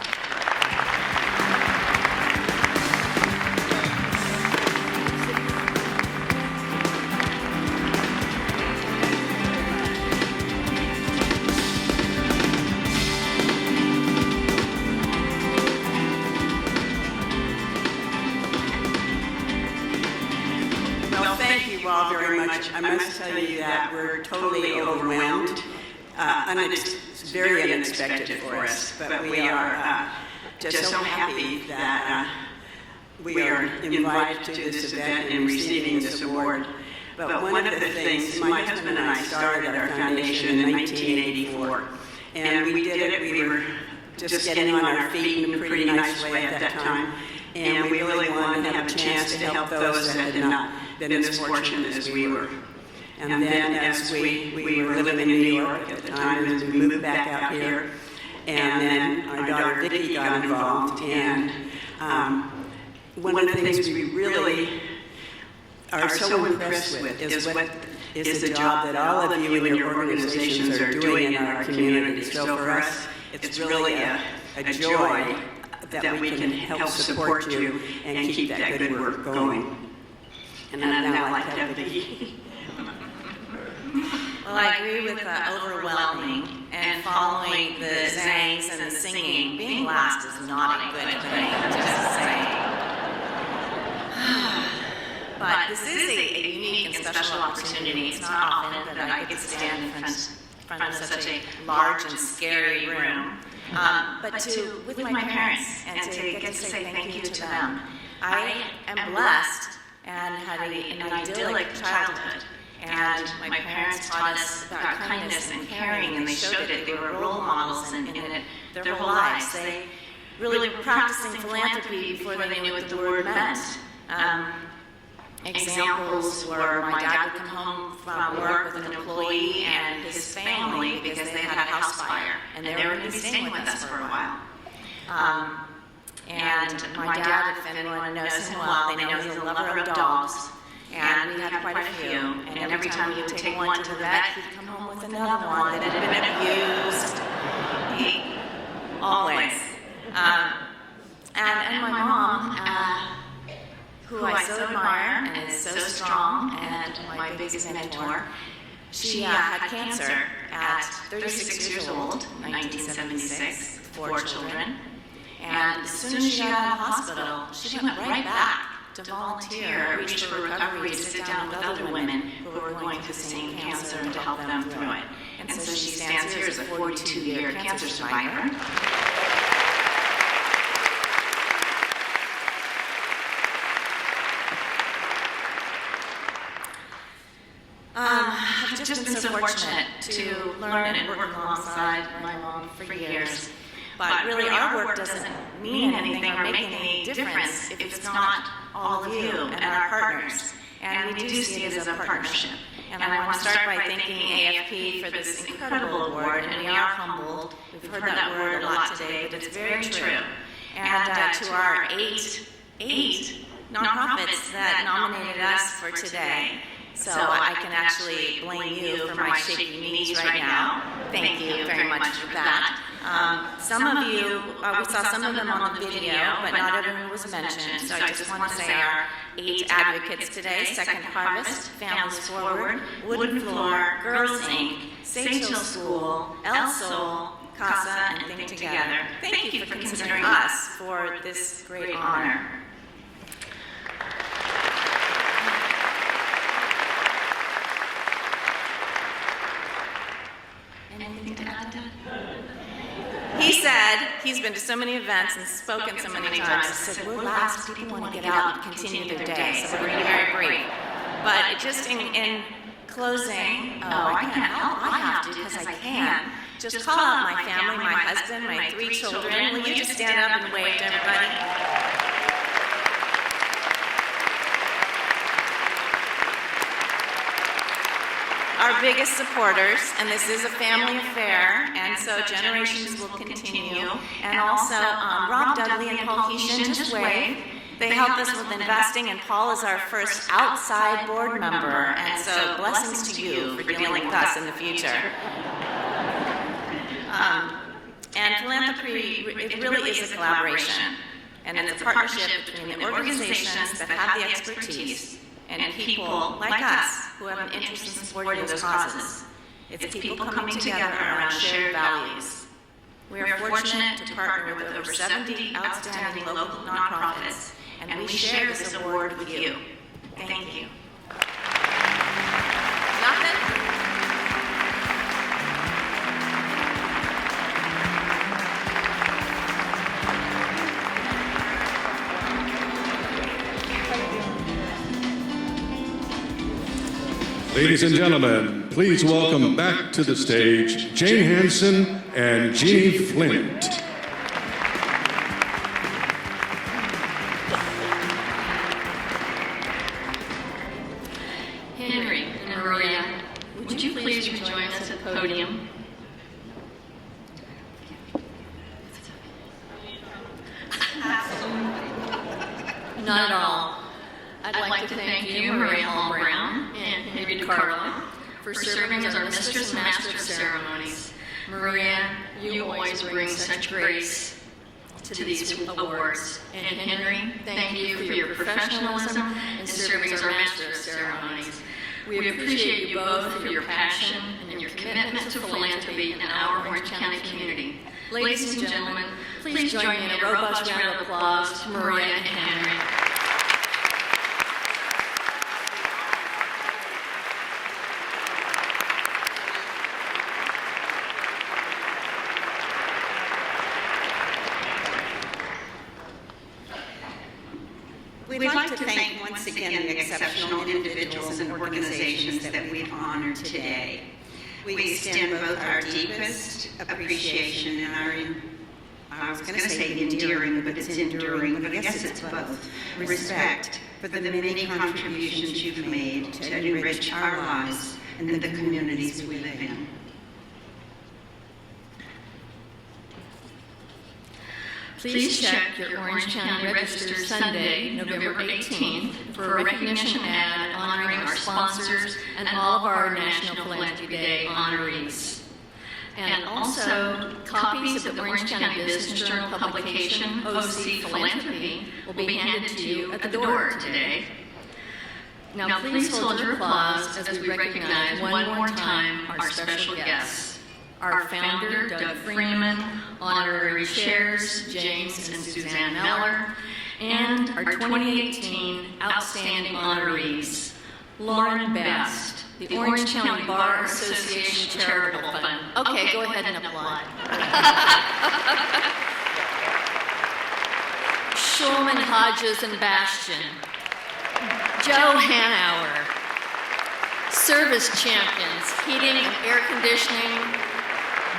All very much. I must tell you that we're totally overwhelmed. It's very unexpected for us, but we are just so happy that we are invited to this event and receiving this award. But one of the things, my husband and I started our foundation in 1984, And we did it. We were just getting on our feet in a pretty nice way at that time. And we really wanted to have a chance to help those that had not been as fortunate as we were. And then as we were living in New York at the time, as we moved back out here, and then our daughter Vicki got involved. And one of the things we really are so impressed with is the job that all of you and your organizations are doing in our community. So for us, it's really a joy that we can help support you and keep that good work going. And I'd now like to have Vicki. Well, I agree with overwhelming and following the zangs and the singing. Being last is not a good thing, just saying. But this is a unique and special opportunity. It's not often that I get to stand in front of such a large and scary room. But with my parents, and to get to say thank you to them. I am blessed and had an idyllic childhood. And my parents taught us about kindness and caring, and they showed it. They were role models in it their whole lives. They really were practicing philanthropy before they knew what the word meant. Examples were my dad would come home from work with an employee and his family because they had a house fire, and they were going to be staying with us for a while. And my dad, if anyone knows him well, they know he's a lover of dogs. And we had quite a few, and every time he would take one to the vet, he'd come home with another one that had been abused. Always. And my mom, who I so admire and is so strong, and my biggest mentor, she had cancer at 36 years old, 1976, 4 children. And as soon as she got out of the hospital, she went right back to volunteer, reach for recovery, to sit down with other women who were going through the same cancer and to help them through it. And so she stands here as a 42-year cancer survivor. I've just been so fortunate to learn and work alongside my mom for years. But really, our work doesn't mean anything or make any difference if it's not all of you and our partners. And we do see it as a partnership. And I want to start by thanking AFP for this incredible award, and we are humbled. We've heard that word a lot today, but it's very true. And to our eight nonprofits that nominated us for today. So I can actually blame you for my shaky knees right now. Thank you very much for that. Some of you, we saw some of them on the video, but not everyone was mentioned. So I just want to say our 8 advocates today: Second Harvest, Families Forward, Wooden Floor, Girls Inc., Seychelles School, El Sol, CASA, and Think Together. Thank you for considering us for this great honor. Anything to add, Dad? He said, he's been to so many events and spoken so many times, he said, we're last, people want to get out and continue their day, so we're going to be very brief. But just in closing, I can't help, I have to because I can. Just call out my family, my husband, my 3 children. Will you just stand up and wave to everybody? Our biggest supporters, and this is a family affair, and so generations will continue. And also Rob Dudley and Paul Keeshan, just wave. They help us with investing, and Paul is our first outside board member, and so blessings to you for dealing with us in the future. And Philanthropy, it really is a collaboration, and it's a partnership between the organizations that have the expertise and people like us who have an interest in supporting those causes. It's people coming together around shared values. We are fortunate to partner with over 70 outstanding local nonprofits, and we share this award with you. Thank you. Nothing? Ladies and gentlemen, please welcome back to the stage Jane Hansen and Jeannie Flint. Henry and Maria, would you please rejoin us at the podium? Not at all. I'd like to thank you, Maria Hall Brown, and Henry DiCarlo, for serving as our Mistress and Master of Ceremonies. Maria, you always bring such grace to these awards. And Henry, thank you for your professionalism in serving as our Master of Ceremonies. We appreciate you both for your passion and your commitment to philanthropy in our Orange County community. Ladies and gentlemen, please join me in a robust round of applause to Maria and Henry. We'd like to thank once again the exceptional individuals and organizations that we've honored today. We extend both our deepest appreciation and I was going to say endearing, but it's enduring, but I guess it's both, respect for the many contributions you've made to enrich our lives and the communities we live in. Please check your Orange County Register Sunday, November 18th, for a recognition ad honoring our sponsors and all of our National Philanthropy Day honorees. And also, copies of the Orange County Business Journal publication, OC Philanthropy, will be handed to you at the door today. Now please hold your applause as we recognize one more time our special guests. Our founder, Doug Freeman, honorary chairs, James and Suzanne Meller, and our 2018 outstanding honorees, Lauren Best, the Orange County Bar Association Charitable Fund. Okay, go ahead and applaud. Schulman, Hodges, and Bastian. Joe Hanauer. Service champions, heating and air conditioning,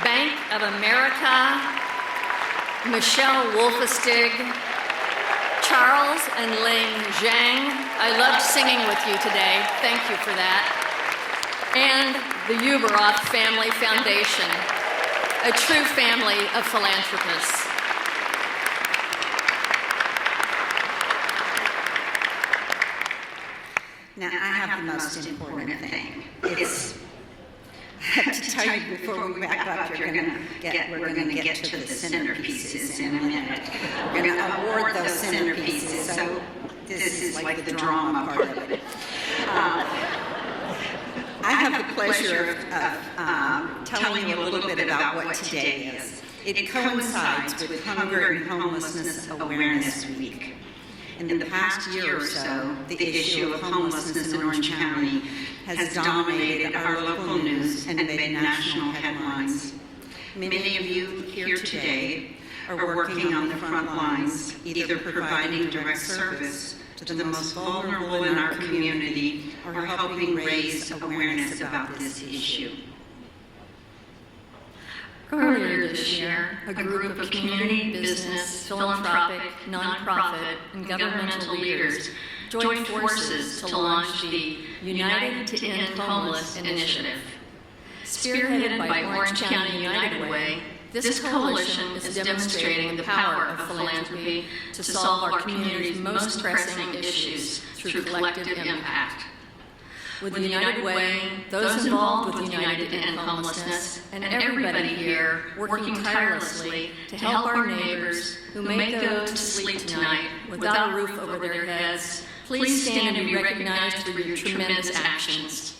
Bank of America, Michelle Wolfestein, Charles and Lynn Zhang. I loved singing with you today. Thank you for that. And the Uberoth Family Foundation, a true family of philanthropists. Now, I have the most important thing. I have to tell you before we wrap up, we're going to get to the centerpieces in a minute. We're going to award those centerpieces, so this is like the drama part of it. I have the pleasure of telling you a little bit about what today is. It coincides with Hunger and Homelessness Awareness Week. In the past year or so, the issue of homelessness in Orange County has dominated our local news and made national headlines. Many of you here today are working on the front lines, either providing direct service to the most vulnerable in our community or helping raise awareness about this issue. Earlier this year, a group of community, business, philanthropic, nonprofit, and governmental leaders joined forces to launch the United to End Homeless initiative. Spearheaded by Orange County United Way, this coalition is demonstrating the power of philanthropy to solve our community's most pressing issues through collective impact. With the United Way, those involved with United to End Homelessness, and everybody here working tirelessly to help our neighbors who may go to sleep tonight without a roof over their heads, please stand and be recognized for your tremendous actions.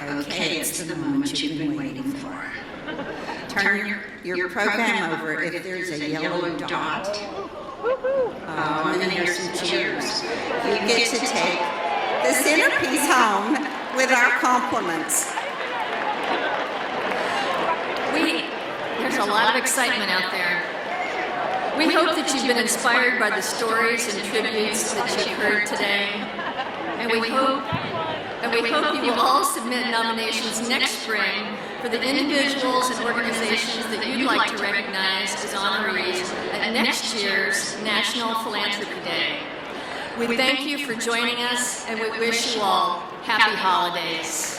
Okay, it's the moment you've been waiting for. Turn your program over if there's a yellow dot. Oh, and then there's some cheers. You get to take the centerpiece home with our compliments. there's a lot of excitement out there. We hope that you've been inspired by the stories and tributes that you've heard today. And we hope you will all submit nominations next spring for the individuals and organizations that you'd like to recognize as honorees at next year's National Philanthropy Day. We thank you for joining us, and we wish you all happy holidays.